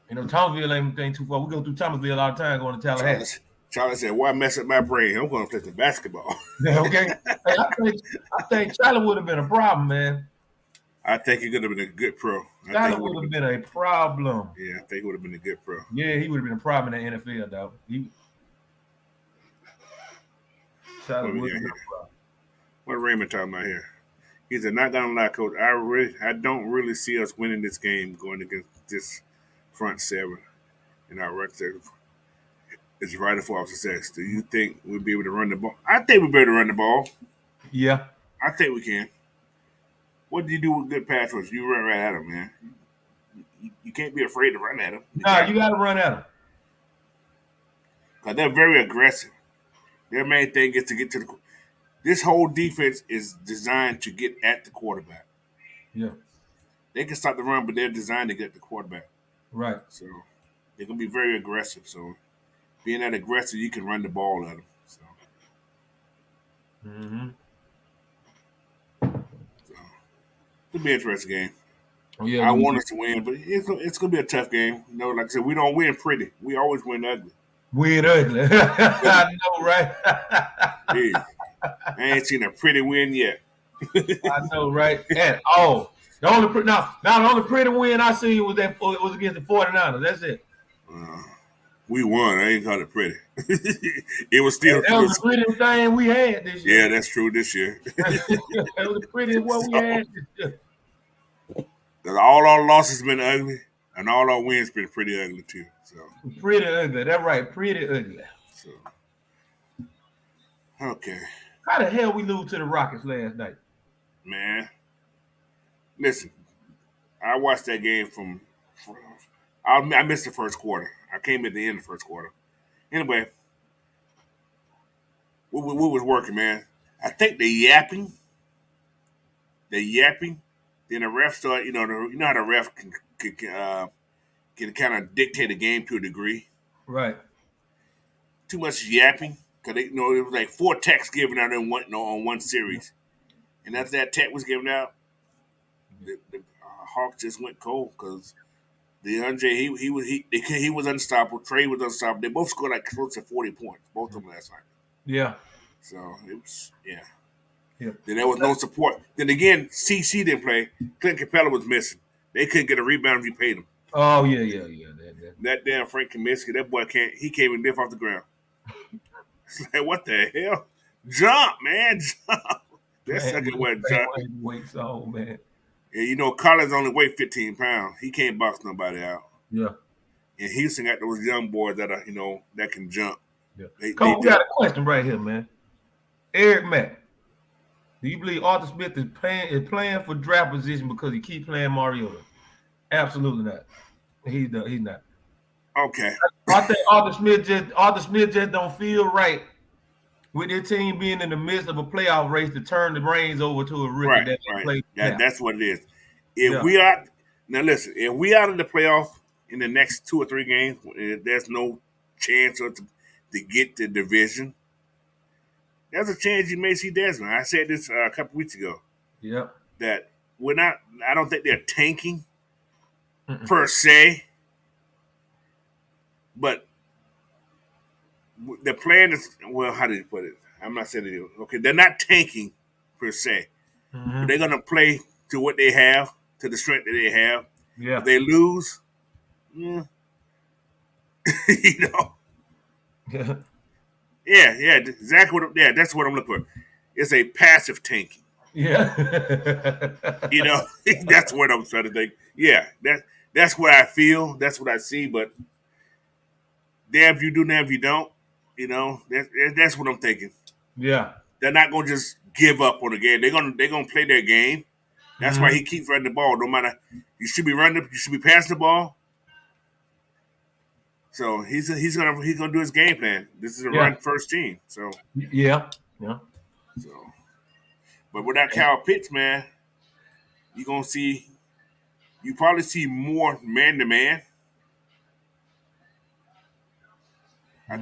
You know, Thomasville ain't too far. We go through Thomasville all the time going to Tallahassee. Charlie said, "Why mess up my brain? I'm going to play some basketball." Okay. Hey, I think Charlie would have been a problem, man. I think he could have been a good pro. Charlie would have been a problem. Yeah, I think he would have been a good pro. Yeah, he would have been a problem in the NFL, though. Charlie would have been a problem. What Raymond talking about here? He said, "Not gonna lie, Coach. I don't really see us winning this game going against this front seven in our record. It's vital for our success. Do you think we'll be able to run the ball? I think we'll be able to run the ball. Yeah. I think we can. What do you do with good pass rush? You run right at him, man. you can't be afraid to run at them. No, you got to run at them. Because they're very aggressive. Their main thing is to get to the. This whole defense is designed to get at the quarterback. Yeah. They can stop the run, but they're designed to get at the quarterback. Right. So they're gonna be very aggressive. So being that aggressive, you can run the ball at them. So. It'll be an interesting game. Oh, yeah, I want us to win, but it's gonna be a tough game. You know, like I said, we don't win pretty. We always win ugly. Win ugly. I know, right? Hey, I ain't seen a pretty win yet. I know, right? And the only pretty win I seen was against the 49ers. That's it. We won. I ain't called it pretty. It was still. That was the prettiest thing we had this year. Yeah, that's true this year. That was the prettiest one we had this year. All our losses been ugly, and all our wins been pretty ugly too. So pretty ugly. That's right. Pretty ugly. So okay. How the hell we lose to the Rockets last night? Man, listen, I watched that game I missed the first quarter. I came at the end of the first quarter. Anyway, we was working, man. I think the yapping. Then the ref started. You know how the ref can kind of dictate a game to a degree. Right. Too much yapping because it was like 4 techs given out on one series, and after that tech was given out, the Hawks just went cold because the Unchained he was unstoppable. Trey was unstoppable. They both scored like close to 40 points, both of them last night. Yeah. So it was Yeah. Then there was no support. Then again, CC didn't play. Clint Capella was missing. They couldn't get a rebound if you paid them. Oh yeah. That damn Frank Kaminsky, that boy can't even lift off the ground. It's like, what the hell? Jump, man, jump. That second one jump. Weights on, man. And Collins only weighed 15 pounds. He can't box nobody out. Yeah. And Houston got those young boys that are, that can jump. Yeah. We got a question right here, man. Eric Mack. Do you believe Arthur Smith is playing for draft position because he keep playing Mariota? Absolutely not. He's not. Okay. I think Arthur Smith just don't feel right with their team being in the midst of a playoff race to turn the reins over to a rookie right. That's what it is. If we are out of the playoff in the next 2 or 3 games, there's no chance to get the division. There's a chance you may see Desmond. I said this a couple weeks ago. Yep. That we're not. I don't think they're tanking per se, but the plan is. Well, how did you put it? I'm not saying it. Okay, they're not tanking per se. But they're gonna play to what they have, to the strength that they have. Yeah. If they lose, Yeah, exactly. That's what I'm looking for. It's a passive tanking. Yeah. That's what I'm trying to think. Yeah, that's what I feel. That's what I see. But damn if you do, damn if you don't. That's what I'm thinking. Yeah. They're not gonna just give up on the game. They're gonna play their game. That's why he keeps running the ball. No matter, you should be passing the ball. So he's gonna do his game plan. This is a run first team. So yeah. So, but without Kyle Pitts, man, you probably see more man to man. I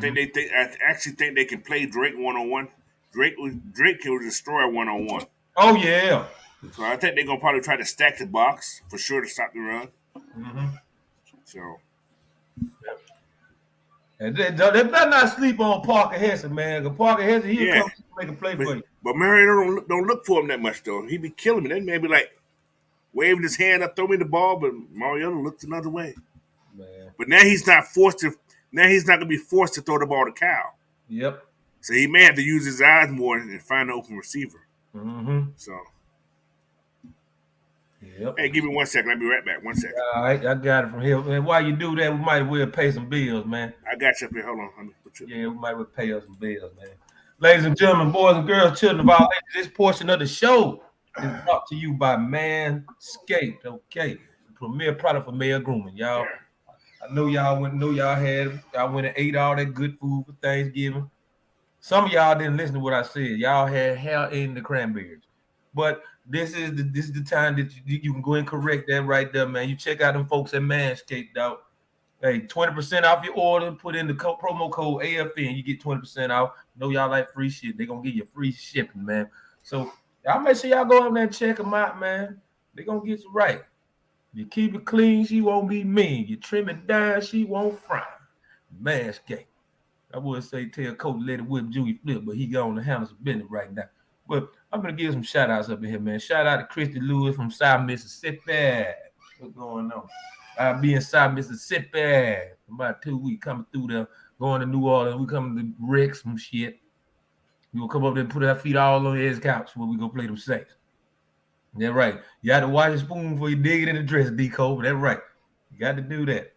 actually think they can play Drake 1-on-1. Drake can destroy 1-on-1. Oh yeah. So I think they're gonna probably try to stack the box for sure to stop the run. So. And they better not sleep on Parker Hesse, man. Because Parker Hesse, he'll come make a play for you. But Mariota don't look for him that much, though. He be killing me. Then maybe like waving his hand up, throw me the ball, but Mariota looks another way. Man. But now he's not going to be forced to throw the ball to Kyle. Yep. So he may have to use his eyes more and find an open receiver. So. Yep. Hey, give me 1 second. I'll be right back. 1 second. All right, I got it from here. And while you do that, we might well pay some bills, man. I got you up here. Hold on. We might well pay us some bills, man. Ladies and gentlemen, boys and girls, children of all ages, this portion of the show is brought to you by Manscaped. Okay. premier product for male grooming. Y'all, Yeah. I know y'all went and ate all that good food for Thanksgiving. Some of y'all didn't listen to what I said. Y'all had hair in the cranberries. But this is the time that you can go and correct that right there, man. You check out them folks at Manscaped, dog. Hey, 20% off your order. Put in the promo code AFN. You get 20% off. Know y'all like free shit. They're going to give you free shipping, man. So y'all make sure y'all go up there and check them out, man. They're going to get you right. You keep it clean, she won't be mean. You trim it down, she won't frown. Manscaped. I would say tell Coach let it whip Junior flip, but he going to handle some business right now. But I'm going to give some shout-outs up in here, man. Shout out to Christy Lewis from South Mississippi. What's going on? I'll be in South Mississippi about 2 weeks coming through there, going to New Orleans. We coming to wreck some shit. We will come up there and put our feet all on his couch when we go play them Saints. That's right. You got to wash your spoon before you dig it in the dress, D-Cole. That's right. You got to do that.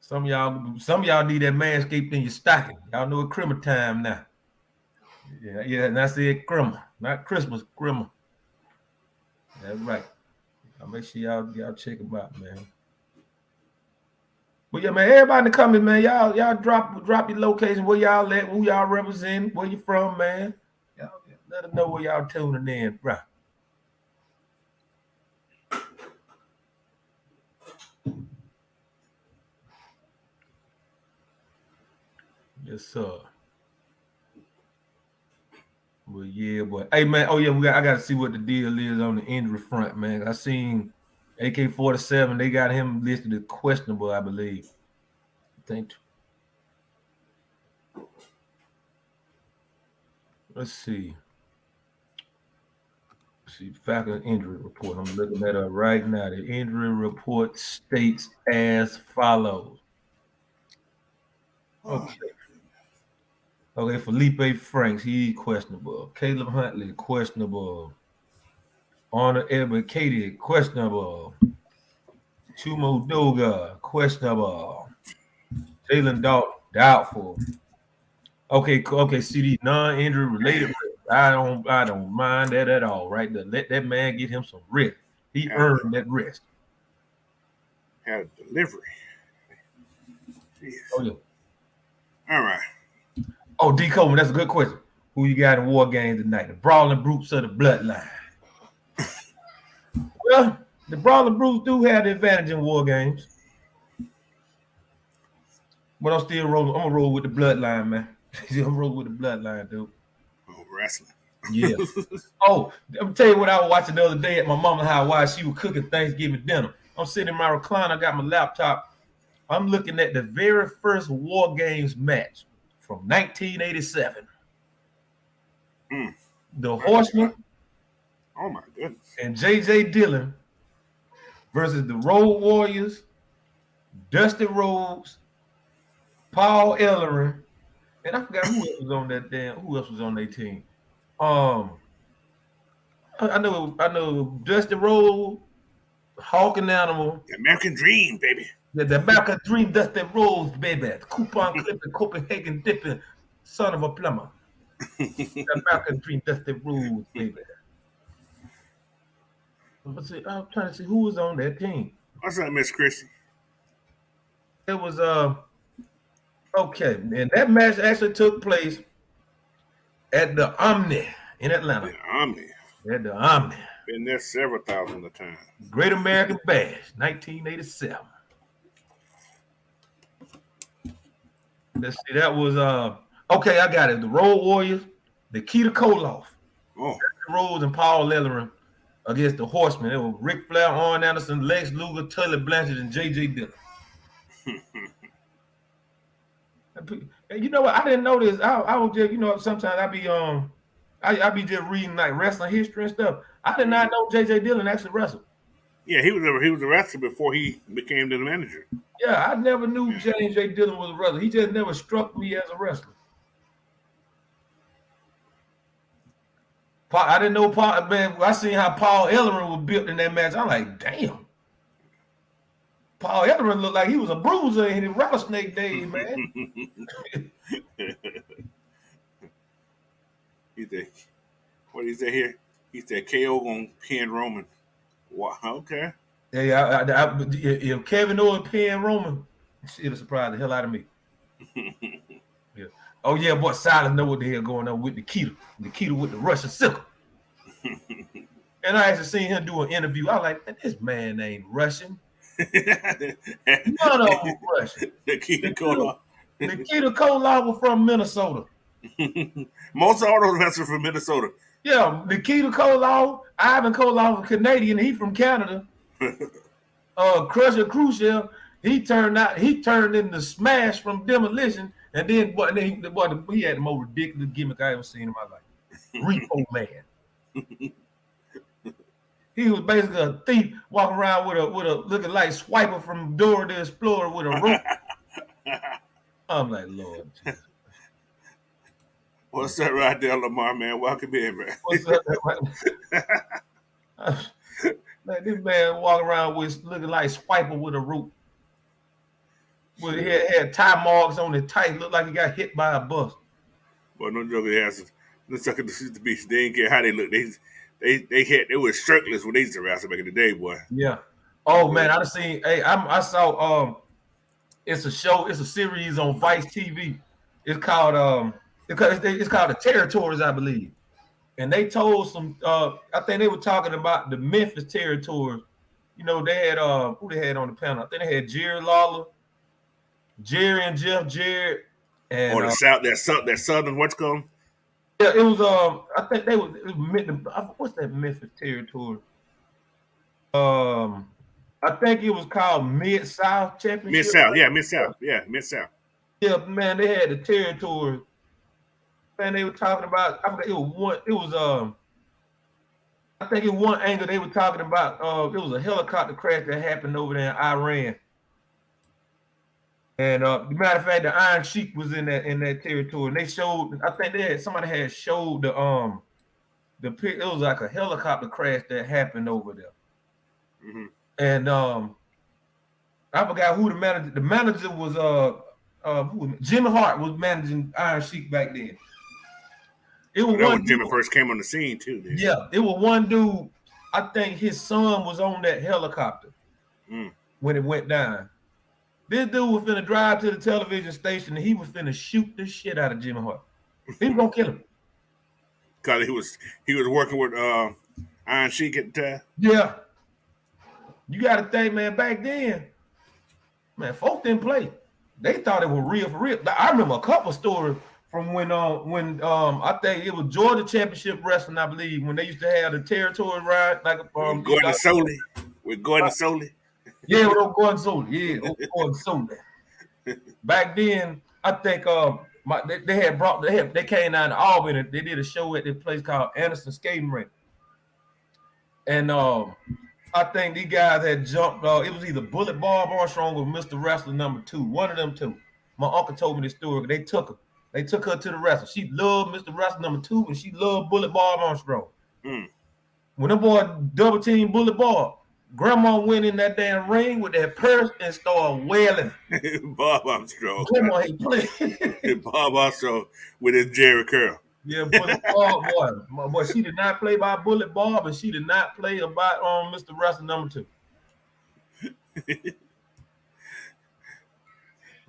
Some of y'all need that Manscaped in your stocking. Y'all know it's Christmas time now. Yeah, and I said Christmas, not Christmas, Christmas. That's right. I'll make sure y'all check them out, man. But yeah, man, everybody in the comments, man, y'all drop your location, where y'all at, who y'all represent, where you from, man. Y'all let us know where y'all tuning in, right? Yes, sir. Well, yeah, boy. Hey, man. Oh, yeah. I got to see what the deal is on the injury front, man. I seen AK-47. They got him listed as questionable, I believe. I think. Let's see. Falcons injury report. I'm looking that up right now. The injury report states as follows. Okay. Okay, Felipe Franks, he's questionable. Caleb Huntley, questionable. Arnold Edward Katie, questionable. Chumo Doga, questionable. Jalen Dalton, doubtful. Okay, CD, non-injury related. I don't mind that at all, right? Let that man get him some rest. He earned that rest. Had a delivery. Jeez. Oh, yeah. All right. Oh, D. Coleman, that's a good question. Who you got in war games tonight? The Brawling Brutes or the Bloodline? Well, the Brawling Brutes do have the advantage in war games. But I'm still rolling. I'm going to roll with the Bloodline, man. I'm rolling with the Bloodline, dude. Oh, wrestling. Yeah. Oh, I'm tell you what I was watching the other day at my mama's house while she was cooking Thanksgiving dinner. I'm sitting in my recliner, got my laptop. I'm looking at the very first War Games match from 1987. The Horsemen. Oh my goodness. And J.J. Dillon versus the Road Warriors, Dusty Rhodes, Paul Ellering, and I forgot who else was on that who else was on their team. I know Dusty Rhodes, Hawk and Animal. The American Dream, baby. The American Dream, Dusty Rhodes, baby. Coupon clipping, Copenhagen dipping, son of a plumber. The American Dream, Dusty Rhodes, baby. I'm trying to see who was on that team. What's up, Miss Christie? It was okay, and that match actually took place at the Omni in Atlanta. The Omni. At the Omni. Been there several thousand of times. Great American Bash, 1987. Let's see, that was okay, I got it. The Road Warriors, Nikita Koloff, Rhodes and Paul Ellering against the Horsemen. It was Ric Flair, Arn Anderson, Lex Luger, Tully Blanchard, and J.J. Dillon. And you know what? I didn't know this. I was just, sometimes I be just reading like wrestling history and stuff. I did not know J.J. Dillon actually wrestled. Yeah, he was a wrestler before he became the manager. Yeah, I never knew J.J. Dillon was a wrestler. He just never struck me as a wrestler. I didn't know Paul. Man, I seen how Paul Ellering was built in that match. I'm like, damn. Paul Ellering looked like he was a bruiser in his rattlesnake days, man. What he say here? He said KO gonna pin Roman. Wow, okay. If Kevin Owens paying Roman, it'll surprise the hell out of me. Yeah. Oh yeah, boy, Silas know what the hell going on with Nikita with the Russian sickle. And I actually seen him do an interview. I was like, this man ain't Russian. None of them were Russian. Nikita Koloff. Nikita Koloff was from Minnesota. Most of all those wrestlers from Minnesota. Yeah, Nikita Koloff, Ivan Koloff, a Canadian. He from Canada. Crusher Khrushchev, he turned into Smash from Demolition, and then he had the most ridiculous gimmick I ever seen in my life. Repo Man. He was basically a thief walking around with a looking like Swiper from Dora the Explorer with a rope. I'm like, Lord Jesus. What's up right there, Lamar, man? Welcome in, man. What's up, man? This man walking around with looking like Swiper with a rope. Well, he had tie marks on his tight, looked like he got hit by a bus. Well, no joke, they has the sucker to the beach. They didn't care how they looked. They were shirtless when they used to wrestle back in the day, boy. Yeah. Oh man, I seen. Hey, I saw. It's a show. It's a series on Vice TV. It's called it's called The Territories, I believe. And they told some. I think they were talking about the Memphis Territories. You know, they had who they had on the panel. I think they had Jerry Lawler, Jerry and Jeff Jarrett, and the South, that Southern what's called. Yeah, it was. I think it was what's that Memphis Territory? I think it was called Mid-South Championship. Mid-South, yeah, Mid-South. Yeah, Mid-South. Yeah, man, they had the territory. Man, they were talking about, I forgot, I think in one angle they were talking about, it was a helicopter crash that happened over there in Iran. And matter of fact, the Iron Sheik was in that territory. And they showed, I think somebody had showed it was like a helicopter crash that happened over there. Mm-hmm. And I forgot who the manager was. Jimmy Hart was managing Iron Sheik back then. It was that when Jimmy first came on the scene too. Then. Yeah, it was one dude. I think his son was on that helicopter when it went down. This dude was finna drive to the television station and he was finna shoot the shit out of Jimmy Hart. He was gonna kill him. Cause he was working with Iron Sheik at the time. Yeah. You got to think, man, back then, man, folk didn't play. They thought it was real for real. I remember a couple stories from when I think it was Georgia Championship Wrestling, I believe, when they used to have the territory ride, like Gordon Soley. With Gordon Soley. Yeah, with Gordon Soley. Yeah, Gordon Soley. Back then, I think they came down to Albany. They did a show at this place called Anderson Skating Rink. And I think these guys had jumped. It was either Bullet Bob Armstrong or Mr. Wrestler number 2. One of them two. My uncle told me this story. They took her. They took her to the wrestler. She loved Mr. Wrestler number 2, and she loved Bullet Bob Armstrong. When the boy double team Bullet Bob, Grandma went in that damn ring with that purse and started wailing. Bob Armstrong. Grandma ain't playing. Bob Armstrong with his Jerry curl. Yeah, Bullet Bob, boy, she did not play by Bullet Bob, and she did not play about Mr. Wrestler number 2.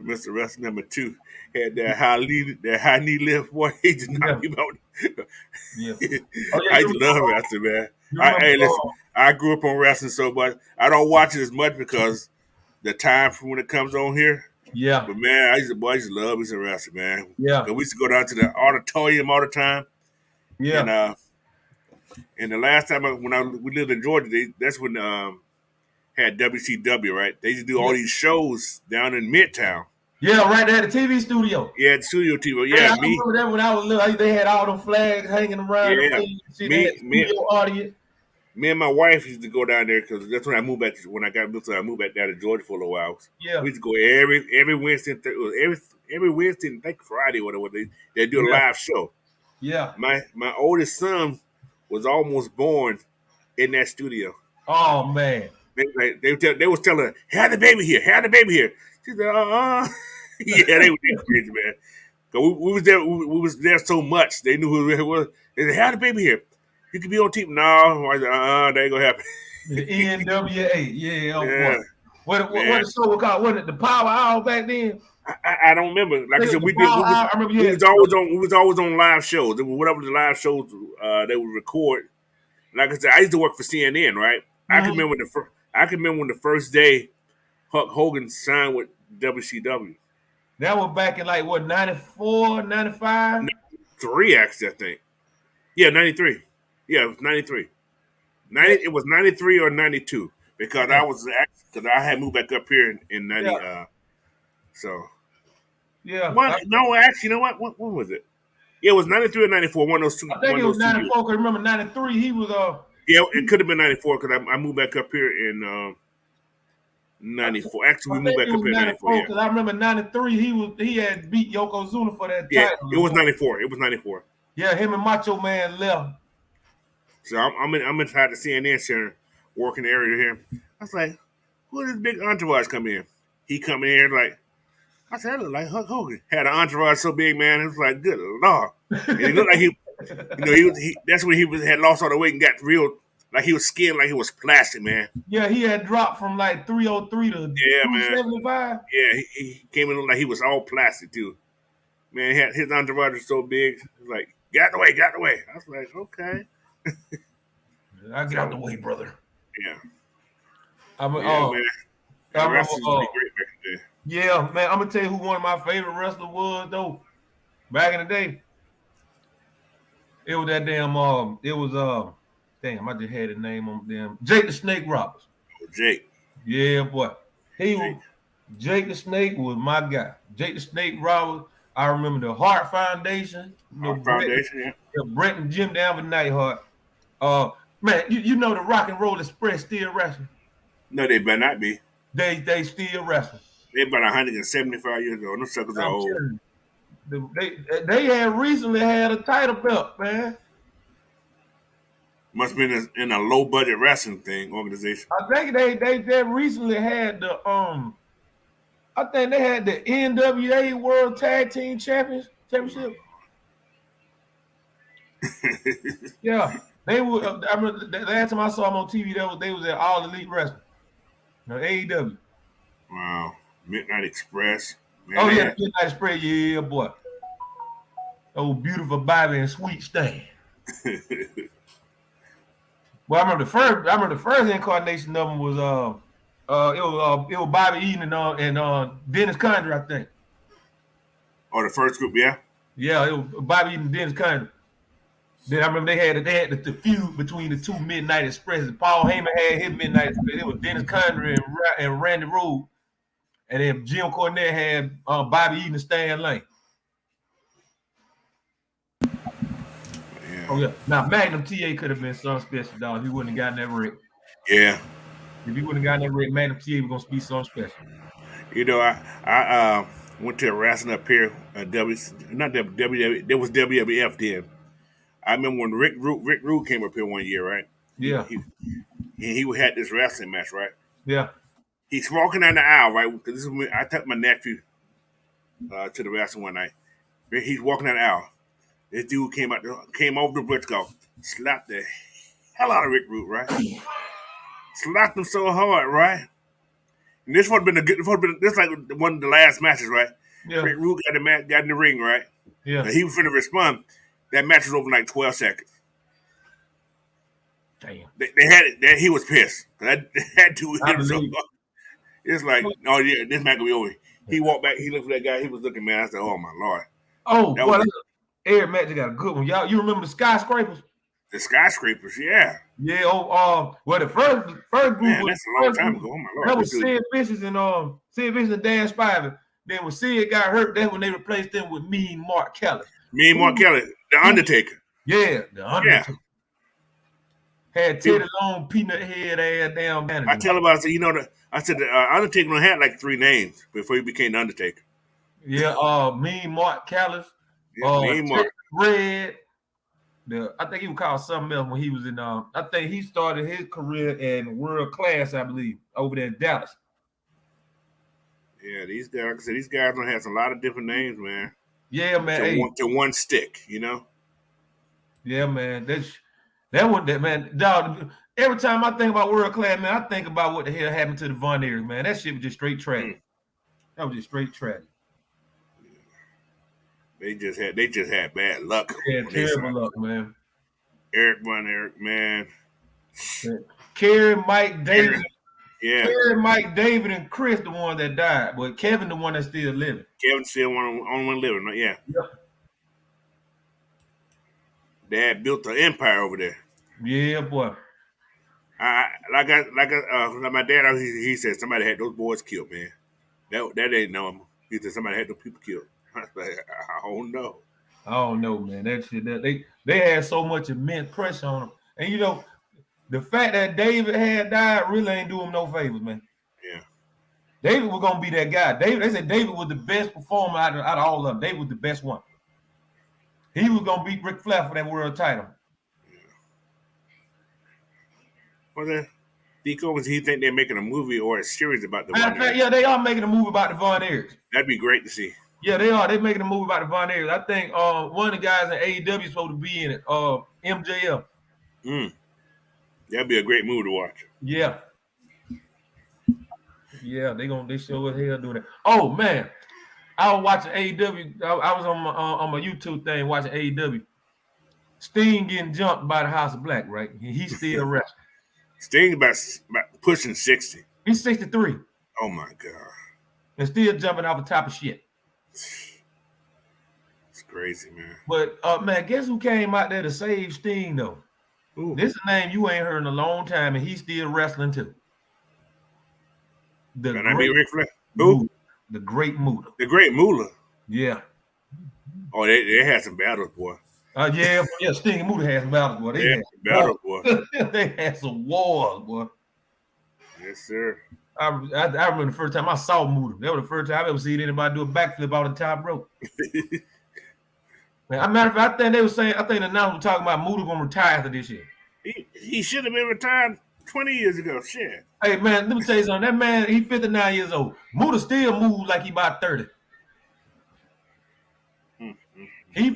Mr. Wrestler number 2 had that high knee lift. Boy, he did not give out. Yeah. I used to love wrestling, man. Listen, I grew up on wrestling so much. I don't watch it as much because the time from when it comes on here. Yeah. But man, I used to love me some wrestling, man. Yeah. We used to go down to the auditorium all the time. Yeah. And the last time we lived in Georgia, that's when had WCW, right? They used to do all these shows down in Midtown. Yeah, right there at the TV studio. Yeah, the studio TV. Yeah, I remember that when I was little. They had all them flags hanging around. Yeah, studio audience. Me and my wife used to go down there because that's when I moved back. When I got moved, I moved back down to Georgia for a little while. Yeah, we used to go every Wednesday, every Wednesday, and like Friday or whatever. They do a live show. Yeah, my oldest son was almost born in that studio. Oh man, they was telling her, "Have the baby here, have the baby here." She said, yeah, they were crazy, man. Cause we was there. We was there so much. They knew who it was. They said, "Have the baby here. You could be on TV." No, that ain't gonna happen. The NWA, yeah, boy. Yeah, What man. the show was called? Wasn't it the Power Hour back then? I don't remember. Like I said, The Power Hour. I remember you had. we was always on live shows. Whatever the live shows they would record. Like I said, I used to work for CNN, right? Mm-hmm. I can remember when the first day Hulk Hogan signed with WCW. That was back in like what 94, 95? 93, actually, I think. Yeah, 93. Yeah, it was 93. Yeah, It was 93 or 92 because yeah, I had moved back up here in yeah, 90. So yeah. one no, actually, you know what? What was it? Yeah, it was 93 or 94. I think One it of was those 2 years. 94. Cause remember 93, he was Yeah, it could have been 94 because I moved back up here in I 94. Actually, I we moved think it back up was here in 94. 94 Yeah, because I remember 93. He had beat Yokozuna for that yeah, title. it was 94. It was 94. Yeah, him and Macho Man left. So I'm inside the CNN center working the area here. I was like, who is this big entourage come in? He come in here like I said, I look like Hulk Hogan. Had an entourage so big, man. It was like, good lord. And he looked like that's when had lost all the weight and got real, like he was skinned like he was plastic, man. Yeah, he had dropped from like 303 to Yeah, man. 275. Yeah, he came in like he was all plastic too. Man, his entourage was so big. It was like, get out the way, get out the way. I was like, okay. I get out the way, brother. Yeah. I mean, Yeah, man. I The remember, wrestlers was great back in the day. yeah, man. I'm gonna tell you who one of my favorite wrestlers was though. Back in the day, it was that damn it was damn, I just had the name on them. Jake the Snake Roberts. Jake. Yeah, boy. He was Jake. Jake the Snake was my guy. Jake the Snake Roberts. I remember the Hart Foundation. Our foundation, yeah. Brett and Jim Down for Nightheart. Man, you know the Rock and Roll Express still wrestling. No, they better not be. They still wrestling. They about 175 years old. Those suckers are I'm old. telling you. They had recently had a title belt, man. Must have been in a low budget wrestling thing organization. I think they recently had the I think they had the NWA World Tag Team Championship. Yeah, they were. I remember the last time I saw them on TV, they was at All Elite Wrestling, AEW. Wow. Midnight Express. Man, Oh yeah, Midnight Express. Yeah, boy. Oh, beautiful Bobby and Sweet Stan. Well, I remember the first incarnation of them was it was Bobby Eaton and Dennis Condrey, I think. Oh, the first group, yeah. Yeah, it was Bobby Eaton and Dennis Condrey. Then I remember they had the feud between the two Midnight Expresses. Paul Heyman had his Midnight Express. It was Dennis Condrey and Randy Rhodes. And then Jim Cornette had Bobby Eaton and Stan Lane. Yeah. Oh yeah. Now Magnum TA could have been some special, dog. If he wouldn't have gotten that ring. Yeah. If he wouldn't have gotten that ring, Magnum TA was gonna be something special. You know, I went to a wrestling up here, not WWF, there was WWF then. I remember when Rick Rude came up here one year, right? Yeah. He had this wrestling match, right? Yeah. He's walking down the aisle, right? Because this is when I took my nephew to the wrestling one night. He's walking down the aisle. This dude came over the Briscoe, slapped the hell out of Rick Rude, right? Slapped him so hard, right? And this would have been this like one of the last matches, right? Yeah. Rick Rude got in the ring, right? Yeah. And he was finna respond. That match was over in like 12 seconds. Damn. They had it. He was pissed. That dude hit him so believe. hard. It's like, oh yeah, this match gonna be over. He walked back. He looked at that guy. He was looking, man. I said, oh my lord. Oh, That boy, was Eric Match got a good one. Y'all, you remember the Skyscrapers? the skyscrapers, yeah. Yeah. Well, the first group Man, was that's a long time ago. Oh my lord. that was Sid Vicious and Dan Spivey. Then when Sid got hurt, that's when they replaced them with Mean Mark Kelly. Me and Mark Kelly, the Undertaker. Yeah, the Undertaker. Yeah. Had Teddy Long, peanut head ass damn manager. I tell about, I said the Undertaker had like 3 names before he became the Undertaker. Yeah, Mean Mark Callis. Yeah, Mean Mark. Red. I think he was called something else when he was in. I think he started his career in World Class, I believe, over there in Dallas. Yeah, these guys, like I said, these guys don't have a lot of different names, man. Yeah, man. To one stick, you know. Yeah, man. That one, man. Dog, Every time I think about world class, man, I think about what the hell happened to the Von Erichs, man. That shit was just straight tragic. That was just straight tragic. They just had bad luck. Yeah, terrible luck, man. Eric Von Erich, man. Kerry, Mike, David. Yeah. Kerry, Mike, David, and Chris, the one that died, but Kevin, the one that's still living. Kevin still only one living, right? Yeah. Yep. They had built an empire over there. Yeah, boy. Like my dad, he said somebody had those boys killed, man. That ain't normal. He said somebody had those people killed. I was like, I don't know. I don't know, man. That shit, they had so much immense pressure on them, and you know, the fact that David had died really ain't do him no favors, man. Yeah. David was gonna be that guy. They said David was the best performer out of all of them. David was the best one. He was gonna beat Ric Flair for that world title. Yeah. What's that? Deco, was he think they're making a movie or a series about the Von Erichs? Yeah, they are making a movie about the Von Erichs. That'd be great to see. Yeah, they are. They're making a movie about the Von Erichs. I think one of the guys in AEW is supposed to be in it. MJF. That'd be a great movie to watch. Yeah. Yeah, they show as hell doing that. Oh man, I was watching AEW. I was on my YouTube thing watching AEW. Sting getting jumped by the House of Black, right? He's still wrestling. Sting's about pushing 60. He's 63. Oh my god. And still jumping off the top of shit. It's crazy, man. But man, guess who came out there to save Sting though? Ooh. This is a name you ain't heard in a long time, and he's still wrestling too. Can I be Ric Flair? Who? The Great Muta. The Great Muta. Yeah. Oh, they had some battles, boy. Yeah, Sting and Muta had some battles, boy. They had some battles, boy. They had some wars, boy. Yes, sir. I remember the first time I saw Muta. That was the first time I ever seen anybody do a backflip out the top rope. Man, matter of fact, I think they were saying, I think the announcement was talking about Muta gonna retire after this year. He should have been retired 20 years ago. Shit. Hey man, let me tell you something. That man, he 59 years old. Muta still moves like he about 30. He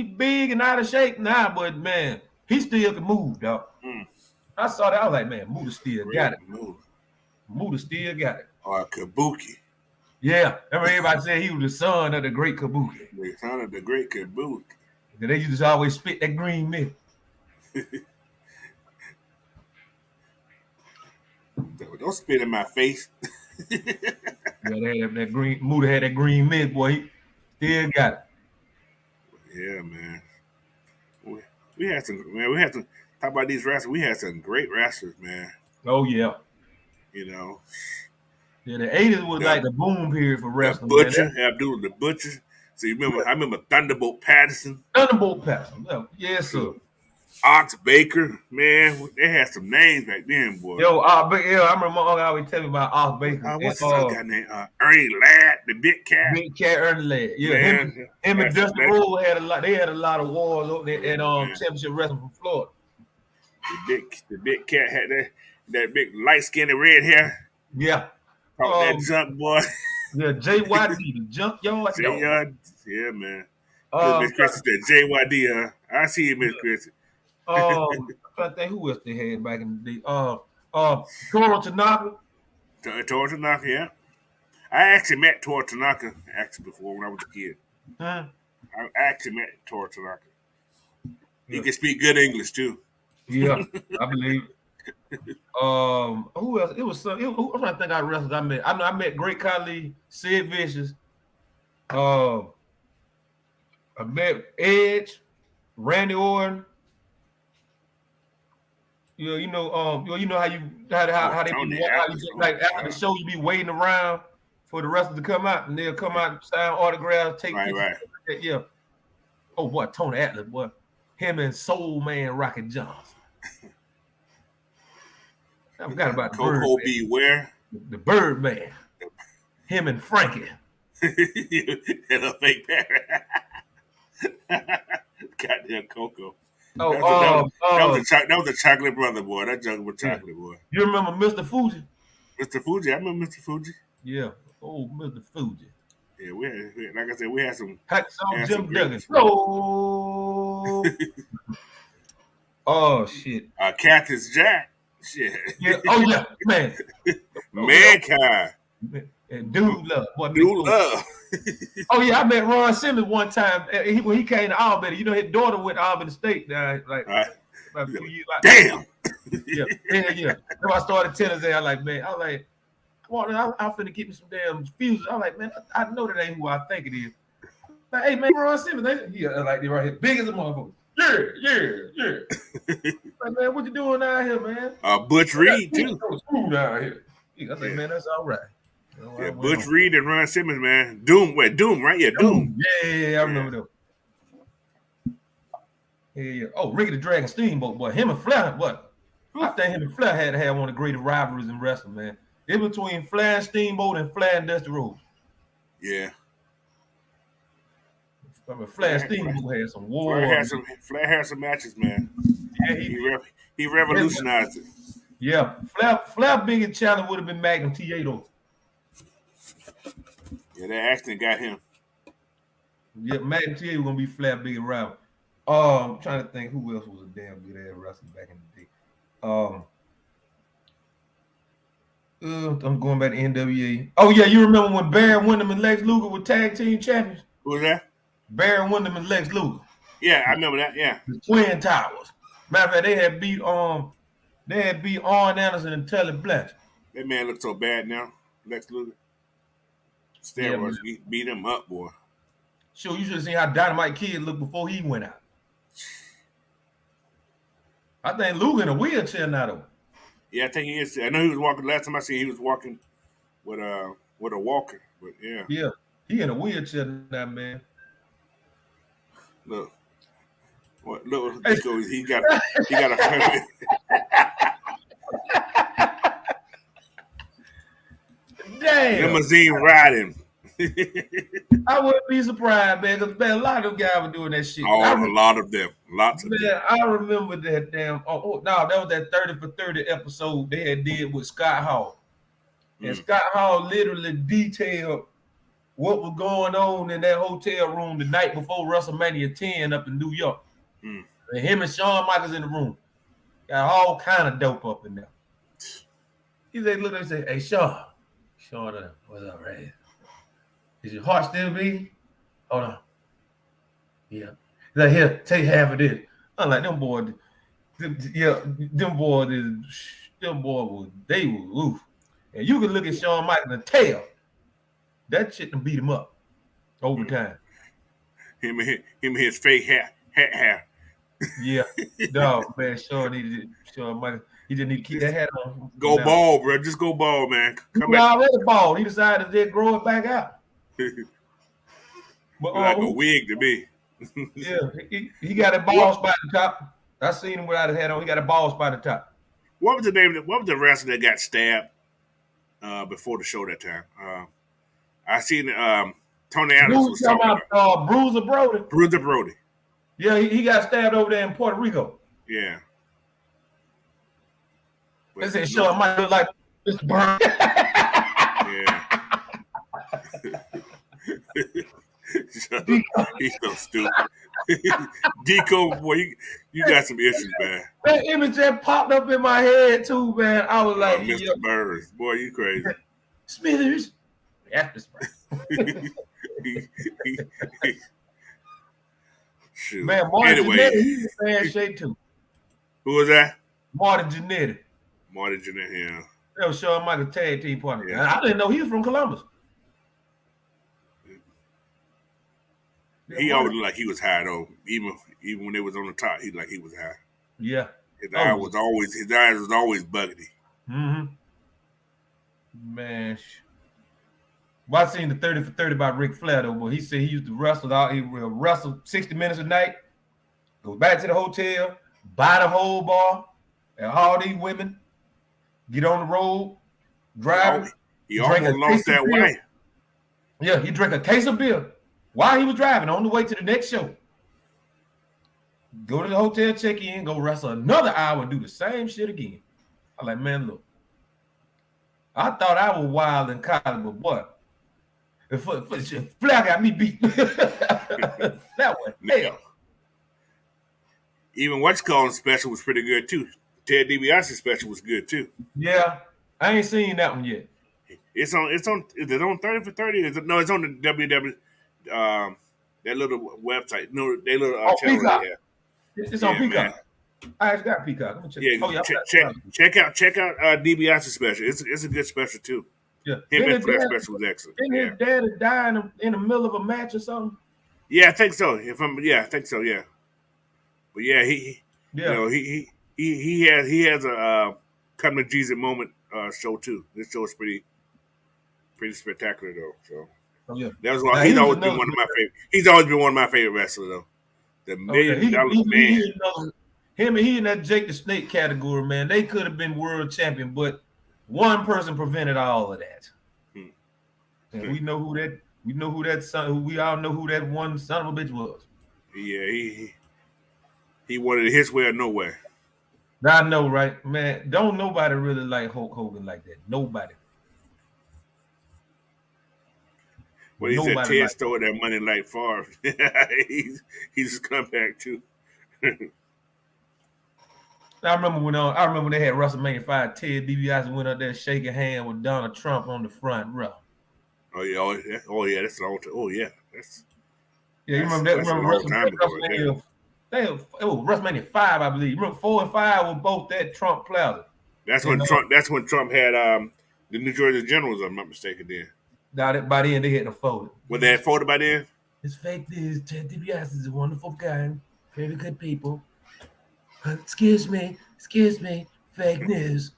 big and out of shape now, but man, he still can move, dog. I saw that. I was like, man, Muta still got it. Muta still got it. Or Kabuki. Yeah, remember everybody said he was the son of the great Kabuki. The son of the great Kabuki. And they used to always spit that green mist. Don't spit in my face. Yeah, they had that green. Muta had that green mist, boy. He still got it. Yeah, man. We had some talk about these wrestlers. We had some great wrestlers, man. Oh yeah. You know. Yeah, the 80s was like the boom period for wrestling. Butcher, Abdullah the Butcher. So you remember? I remember Thunderbolt Patterson. Thunderbolt Patterson. Yes, sir. Ox Baker, man, they had some names back then, boy. Yo, I remember my uncle always tell me about Ox Baker. What's his other guy name? Ernie Ladd, the Big Cat. Big Cat, Ernie Ladd. Yeah, him and Dusty Rhodes had a lot. They had a lot of wars over there at championship wrestling from Florida. The Big Cat had that big light skinned red hair. Yeah. That junk boy. Yeah, JYD, the junkyard. Yeah, man. Miss Christie said JYD. I see you, Miss Christie. I think who else they had back in the day? Toro Tanaka. Toro Tanaka, yeah. I actually met Toro Tanaka before when I was a kid. Huh? I actually met Toro Tanaka. He can speak good English too. Yeah, I believe. Who else? It was some. I'm trying to think of wrestlers I met. I met Great Khali, Sid Vicious. I met Edge, Randy Orton. You know how they like after the show you be waiting around for the wrestlers to come out and they'll come out and sign autographs, take pictures. Right. Yeah. Oh boy, Tony Atlas, boy, him and Soul Man Rocket Johnson. I forgot about the Coco Beware. The Birdman. Him and Frankie. And a fake parrot. Goddamn Coco. Oh, that was a chocolate brother, boy. That junk was chocolate, boy. You remember Mr. Fuji? Mr. Fuji, I remember Mr. Fuji. Yeah. Oh, Mr. Fuji. Yeah, we had, like I said, we had some. Jim Duggan. Oh. Oh shit. Cactus Jack. Shit. Yeah. Oh yeah, man. Oh yeah. Mankind. And dude love. Boy, Dude love. oh yeah, I met Ron Simmons one time. When he came to Albany, his daughter went to Albany State like about a few years. Damn. Yeah. Then I started tennis there. I was like, come on, I'm finna get me some damn fuses. I'm like, man, I know that ain't who I think it is. Like, hey man, Ron Simmons, like they right here, big as a motherfucker. Yeah. Like, man, what you doing down here, man? Butch Reed too. Down here. I was like, man, that's all right. Yeah, Butch Reed and Ron Simmons, man. Doom, right? Yeah, Doom. Yeah, I remember that. Yeah. Oh, Ricky the Dragon Steamboat, boy. Him and Flair, what? I think him and Flair had to have one of the greatest rivalries in wrestling, man. It between Flair and Steamboat and Flair and Dusty Rhodes. Yeah. I mean, Flair and Steamboat had some war. Flair had some matches, man. Yeah, he revolutionized it. Yeah. Flair biggest challenge would have been Magnum TA though. Yeah, that accident got him. Yeah, Magnum TA was gonna be Flair biggest rival. I'm trying to think who else was a damn good ass wrestler back in the day. I'm going back to NWA. Oh yeah, you remember when Baron Windham and Lex Luger were tag team champions? Who was that? Baron Windham and Lex Luger. Yeah, I remember that. Yeah, the Twin Towers. Matter of fact, they had beat Arn Anderson and Tully Blanchard. That man looks so bad now, Lex Luger. Steroids beat him up, boy. Sure, you should have seen how Dynamite Kid looked before he went out. I think Luger in a wheelchair now, though. Yeah, I think he is. I know he was walking. Last time I seen, he was walking with a walker. But yeah. Yeah, he in a wheelchair now, man. Look, he got a. Damn. Limousine riding. I wouldn't be surprised, man, because a lot of them guys were doing that shit. A lot of them. Lots of them. I remember that damn. No, that was that 30 for 30 episode they had did with Scott Hall. And Scott Hall literally detailed what was going on in that hotel room the night before WrestleMania 10 up in New York. And him and Shawn Michaels in the room. Got all kind of dope up in there. He said, look, they say, hey, Shawn, what's up, right here? Is your heart still beating? Hold on. Yeah. He's like, here, take half of this. I'm like, them boys, they were oof. And you can look at Shawn Michaels and tell that shit done beat him up over time. Him and his fake hair. Yeah. Dog, man, Shawn Michaels, he just need to keep that hat on. Go bald, bro. Just go bald, man. Come back. Already bald. He decided to grow it back out. But, like a wig to me. Yeah, he got a bald spot at the top. I seen him without his hat on. He got a bald spot at the top. What was the name? What was the wrestler that got stabbed before the show that time? I seen Tony Adams was talking about Bruiser Brody. Bruiser Brody. Yeah, he got stabbed over there in Puerto Rico. Yeah. They said Shawn Michaels like Mr. Burns. Yeah. He's so stupid. Deco, boy, you got some issues, man. That image that popped up in my head too, man. I was like, Mr. Burns, boy, you crazy. Smithers. After Shoot. Man, Marty Jannetty, he's in bad shape too. Who was that? Marty Jannetty. Yeah. That was Shawn Michaels' tag team partner. Yeah. I didn't know he was from Columbus. He always looked like he was high though. Even when they was on the top, he was high. Yeah. His eyes was always buggedy. Mm-hmm. Man. Well, I seen the 30 for 30 about Ric Flair though, but he said he used to wrestle out. He would wrestle 60 minutes a night, go back to the hotel, buy the whole bar, and all these women get on the road, drive. He almost lost that way. Yeah, he drank a case of beer while he was driving on the way to the next show. Go to the hotel, check in, go wrestle another hour and do the same shit again. I'm like, man, look. I thought I was wild in college, but what? Flair got me beat. That one, hell. Even what's called special was pretty good too. Ted DiBiase's special was good too. Yeah, I ain't seen that one yet. It's on. It's on. Is it on 30 for 30? Is it, no, it's on the WW. That little website. No, they little Oh, channel they Peacock. have. It's on Yeah, man. Peacock. I actually got Peacock. I'm gonna check. Yeah, Oh yeah, check out DiBiase's special. It's a good special too. yeah. Him and Flair special was excellent. Didn't Yeah, his dad die in the middle of a match or something? yeah, I think so. I think so. Yeah, but yeah, Yeah. he has a come to Jesus moment show too. This show is pretty spectacular though. So Oh yeah. that was why Now, he's he was always been another one of good. my favorite. He's always been one of my favorite wrestlers though. The Oh yeah, $1 Million Man. he another. Him and he in that Jake the Snake category, man. They could have been world champion, but one person prevented all of that. Hmm. And we know who that. We know who that son. We all know who that one son of a bitch was. Yeah, he wanted it his way or no way. I know, right, man? Don't nobody really like Hulk Hogan like that. Nobody. Well, he said Nobody Ted like. stole that money like Favre. He's a comeback too. I remember when they had WrestleMania 5. Ted DiBiase went up there shaking hand with Donald Trump on the front row. Oh yeah, that's a long time. Oh yeah, Yeah, you remember that? that's a Remember long time ago. Right there. WrestleMania? It was WrestleMania 5, I believe. Remember 4 and 5 were both at Trump Plaza. That's when Trump had the New Jersey Generals. If I'm not mistaken. Then By then they had to fold it. were they had folded by then? It's fake news. Ted DiBiase is a wonderful guy, very good people. Excuse me, fake news.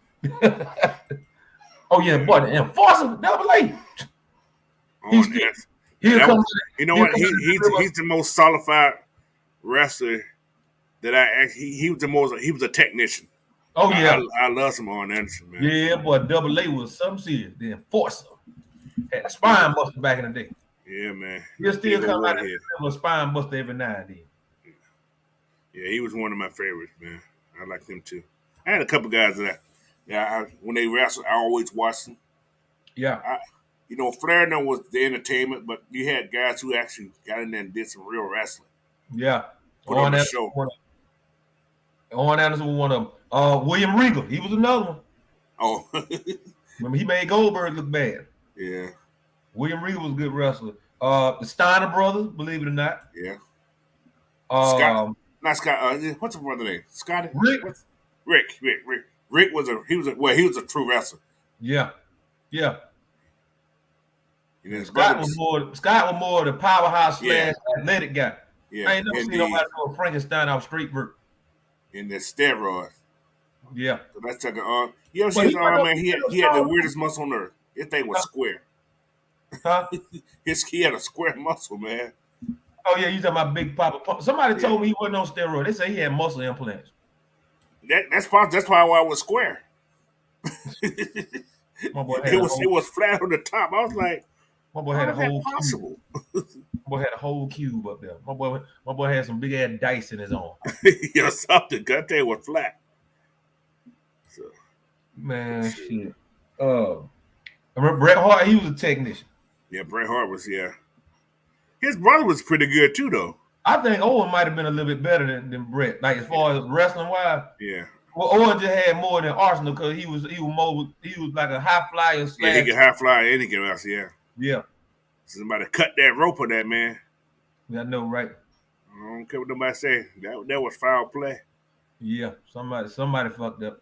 Oh yeah, boy, the enforcer, Double A. Oh yes. Here comes. You know what? He's the most solidified wrestler that he was a technician. Oh yeah, I love some Arn Anderson, man. Yeah, boy, Double A was some serious. The enforcer had a spine buster back in the day. Yeah, man. He'll still come out and have a spine buster every now and then. Yeah, he was one of my favorites, man. I like him too. I had a couple guys that when they wrestled, I always watched them. Yeah. Flair was the entertainment, but you had guys who actually got in there and did some real wrestling. Yeah. Put on the show. Arn Anderson was one of them. William Regal, he was another one. Oh. Remember, he made Goldberg look bad. Yeah. William Regal was a good wrestler. The Steiner brothers, believe it or not. Yeah. Scott. Not Scott. What's the brother name? Scotty. Rick. Rick was a true wrestler. Yeah. Yeah. Scott was more the powerhouse / athletic guy. Yeah. I ain't never seen nobody know Frankenstein out straight vert. In the steroids. Yeah. So that's like an arm. You ever see his arm, man? He had the weirdest muscle on earth. His thing was square. Huh? He had a square muscle, man. Oh yeah, you talking about Big Papa? Somebody told me he wasn't on steroids. They say he had muscle implants. That's why I was square. My boy had it was flat on the top. I was like, my boy had a whole possible. My boy had a whole cube up there. My boy had some big ass dice in his arm. Yeah, something. Gut there was flat. So, man, shit. I remember Bret Hart. He was a technician. Yeah, Bret Hart was. Yeah, his brother was pretty good too, though. I think Owen might have been a little bit better than Bret, like as far as wrestling wise. Yeah. Well, Owen just had more than Arsenal because he was like a high flyer. Yeah, he can high fly and he can wrestle. Yeah. Yeah. Somebody cut that rope on that man. I know, right? I don't care what nobody say. That was foul play. Yeah, somebody fucked up.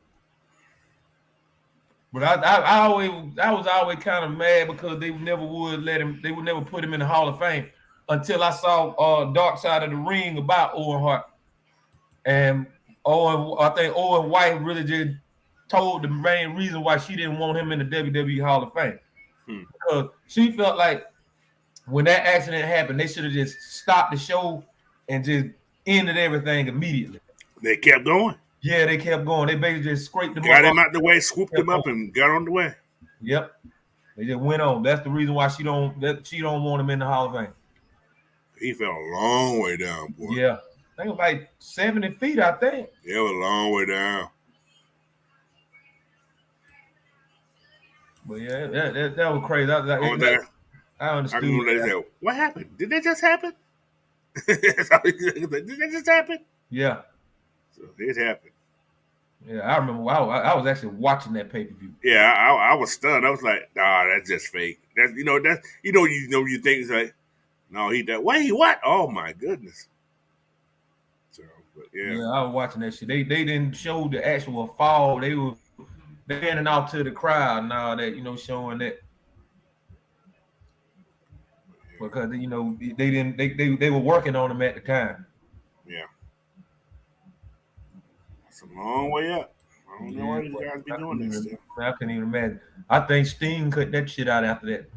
But I was always kind of mad because they never would let him. They would never put him in the Hall of Fame until I saw Dark Side of the Ring about Owen Hart, and I think Owen White really just told the main reason why she didn't want him in the WWE Hall of Fame because she felt like when that accident happened, they should have just stopped the show and just ended everything immediately. They kept going. Yeah, they kept going. They basically just scraped them up. Got him out the way, swooped him up, and got on the way. Yep. They just went on. That's the reason why she don't want him in the Hall of Fame. He fell a long way down, boy. Yeah. I think it was like 70 feet, I think. Yeah, it was a long way down. But yeah, that was crazy. I understood. I say, what happened? Did that just happen? Did that just happen? Yeah. So it happened. Yeah, I remember. I was actually watching that pay per view. Yeah, I was stunned. I was like, nah, that's just fake. That's you think it's like, no, he that wait, what? Oh my goodness. So, but yeah, Yeah, I was watching that shit. They didn't show the actual fall. They handing out to the crowd now that showing that because they didn't they were working on them at the time. yeah, it's a long way up. I don't know Yeah, why these but guys be doing that stuff. I couldn't even imagine. I think Sting cut that shit out after that.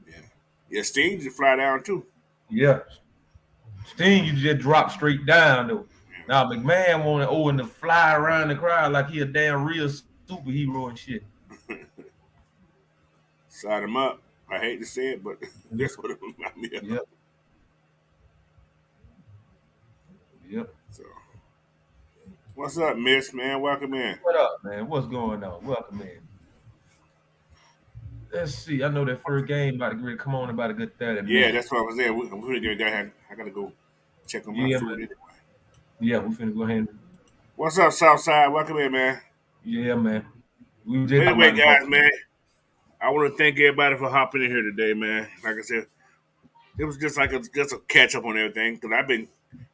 Yeah, yeah, Sting just fly down too. Yeah, Sting you just drop straight down though. Now McMahon wanted Owen to fly around the crowd like he a damn real superhero and shit. Side him up. I hate to say it, but that's what it reminds me of. Yep, yep. So, what's up, Miss Man? Welcome in. What up, man? What's going on? Welcome in. Let's see. I know that first game about to get ready to come on in about a good 30 Yeah, minutes. that's what I was there. I'm pretty good. I gotta go check on my Yeah, food man. anyway. Yeah, we finna go ahead and What's up, Southside? Welcome in, man. yeah, man. We were But just talking anyway, about the guys, Hawks. man, I want to thank everybody for hopping in here today, man. Like I said, it was just like just a catch up on everything because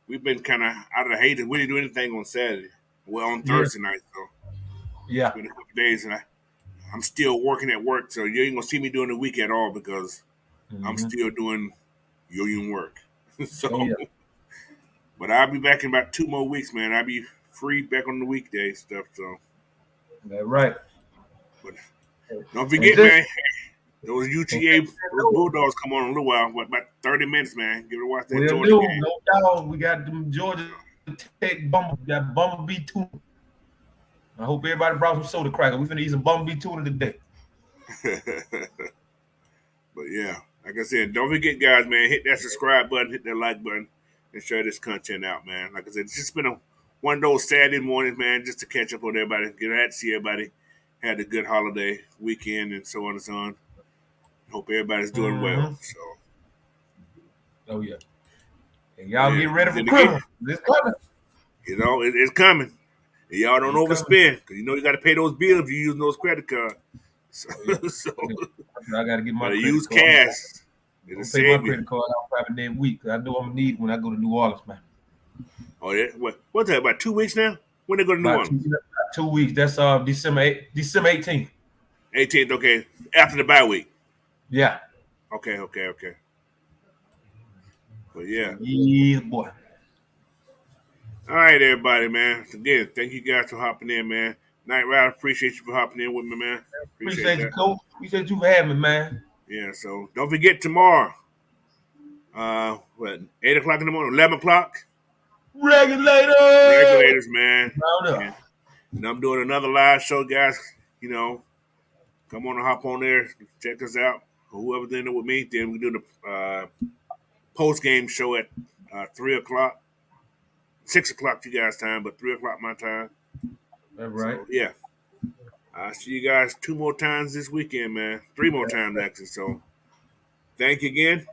we've been kind of out of the hate. We didn't do anything on Saturday. Well, on Yeah, Thursday night, so it's yeah. been a couple days, and I'm still working at work, so you ain't gonna see me during the week at all because I'm Mm-hmm. still doing union work. Oh So, yeah. but I'll be back in about 2 more weeks, man. I'll be free back on the weekday stuff. So, That's right. but don't And forget, just, man. Those and UTA, those Bulldogs come on in a little while. What, about 30 minutes, man. Give it a watch that we'll Georgia do, game. no doubt. We got them Georgia Tech got Bumblebee tuna. I hope everybody brought some soda cracker. We finna eat some Bumblebee tuna today. But yeah, like I said, don't forget, guys, man, hit that subscribe button, hit that like button, and share this content out, man. Like I said, it's just been one of those Saturday mornings, man, just to catch up on everybody. Get out to see everybody. Had a good holiday weekend and so on and so on. Hope everybody's doing well. Mm-hmm. So, Oh yeah. And but y'all yeah, get ready for then again, Christmas. It's coming. it's coming. And y'all don't It's coming. overspend because you got to pay those bills if you're using those credit cards. So, Oh yeah. so Yeah. I gotta get my better credit use card. cash. It'll I'm gonna pay my save you. credit card out probably next week. I know I'm gonna need it when I go to New Orleans, man. Oh yeah, what's that? About 2 weeks now? When they go to New About two, Orleans? about 2 weeks. That's December 18th. 18th. Okay, after the bye week. Yeah. Okay, okay, okay. But yeah. Yeah, boy. All right, everybody, man. Again, thank you guys for hopping in, man. Night Ride, appreciate you for hopping in with me, man. Appreciate Appreciate you, that. coach. Appreciate you for having me, man. Yeah. So don't forget tomorrow. What? 8 o'clock in the morning, 11 o'clock. Regulator. Regulators, man. Round And, up. and I'm doing another live show, guys. You know, come on and hop on there, check us out. Whoever's in there with me, then we do the post game show at 3 o'clock, 6 o'clock you guys' time, but 3 o'clock my time. All right. So yeah, I'll see you guys 2 more times this weekend, man. 3 more times actually. So thank you again.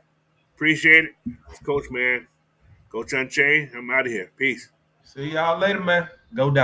Appreciate it. It's Coach, man. Coach Unchained. I'm out of here. Peace. See y'all later, man. Go down.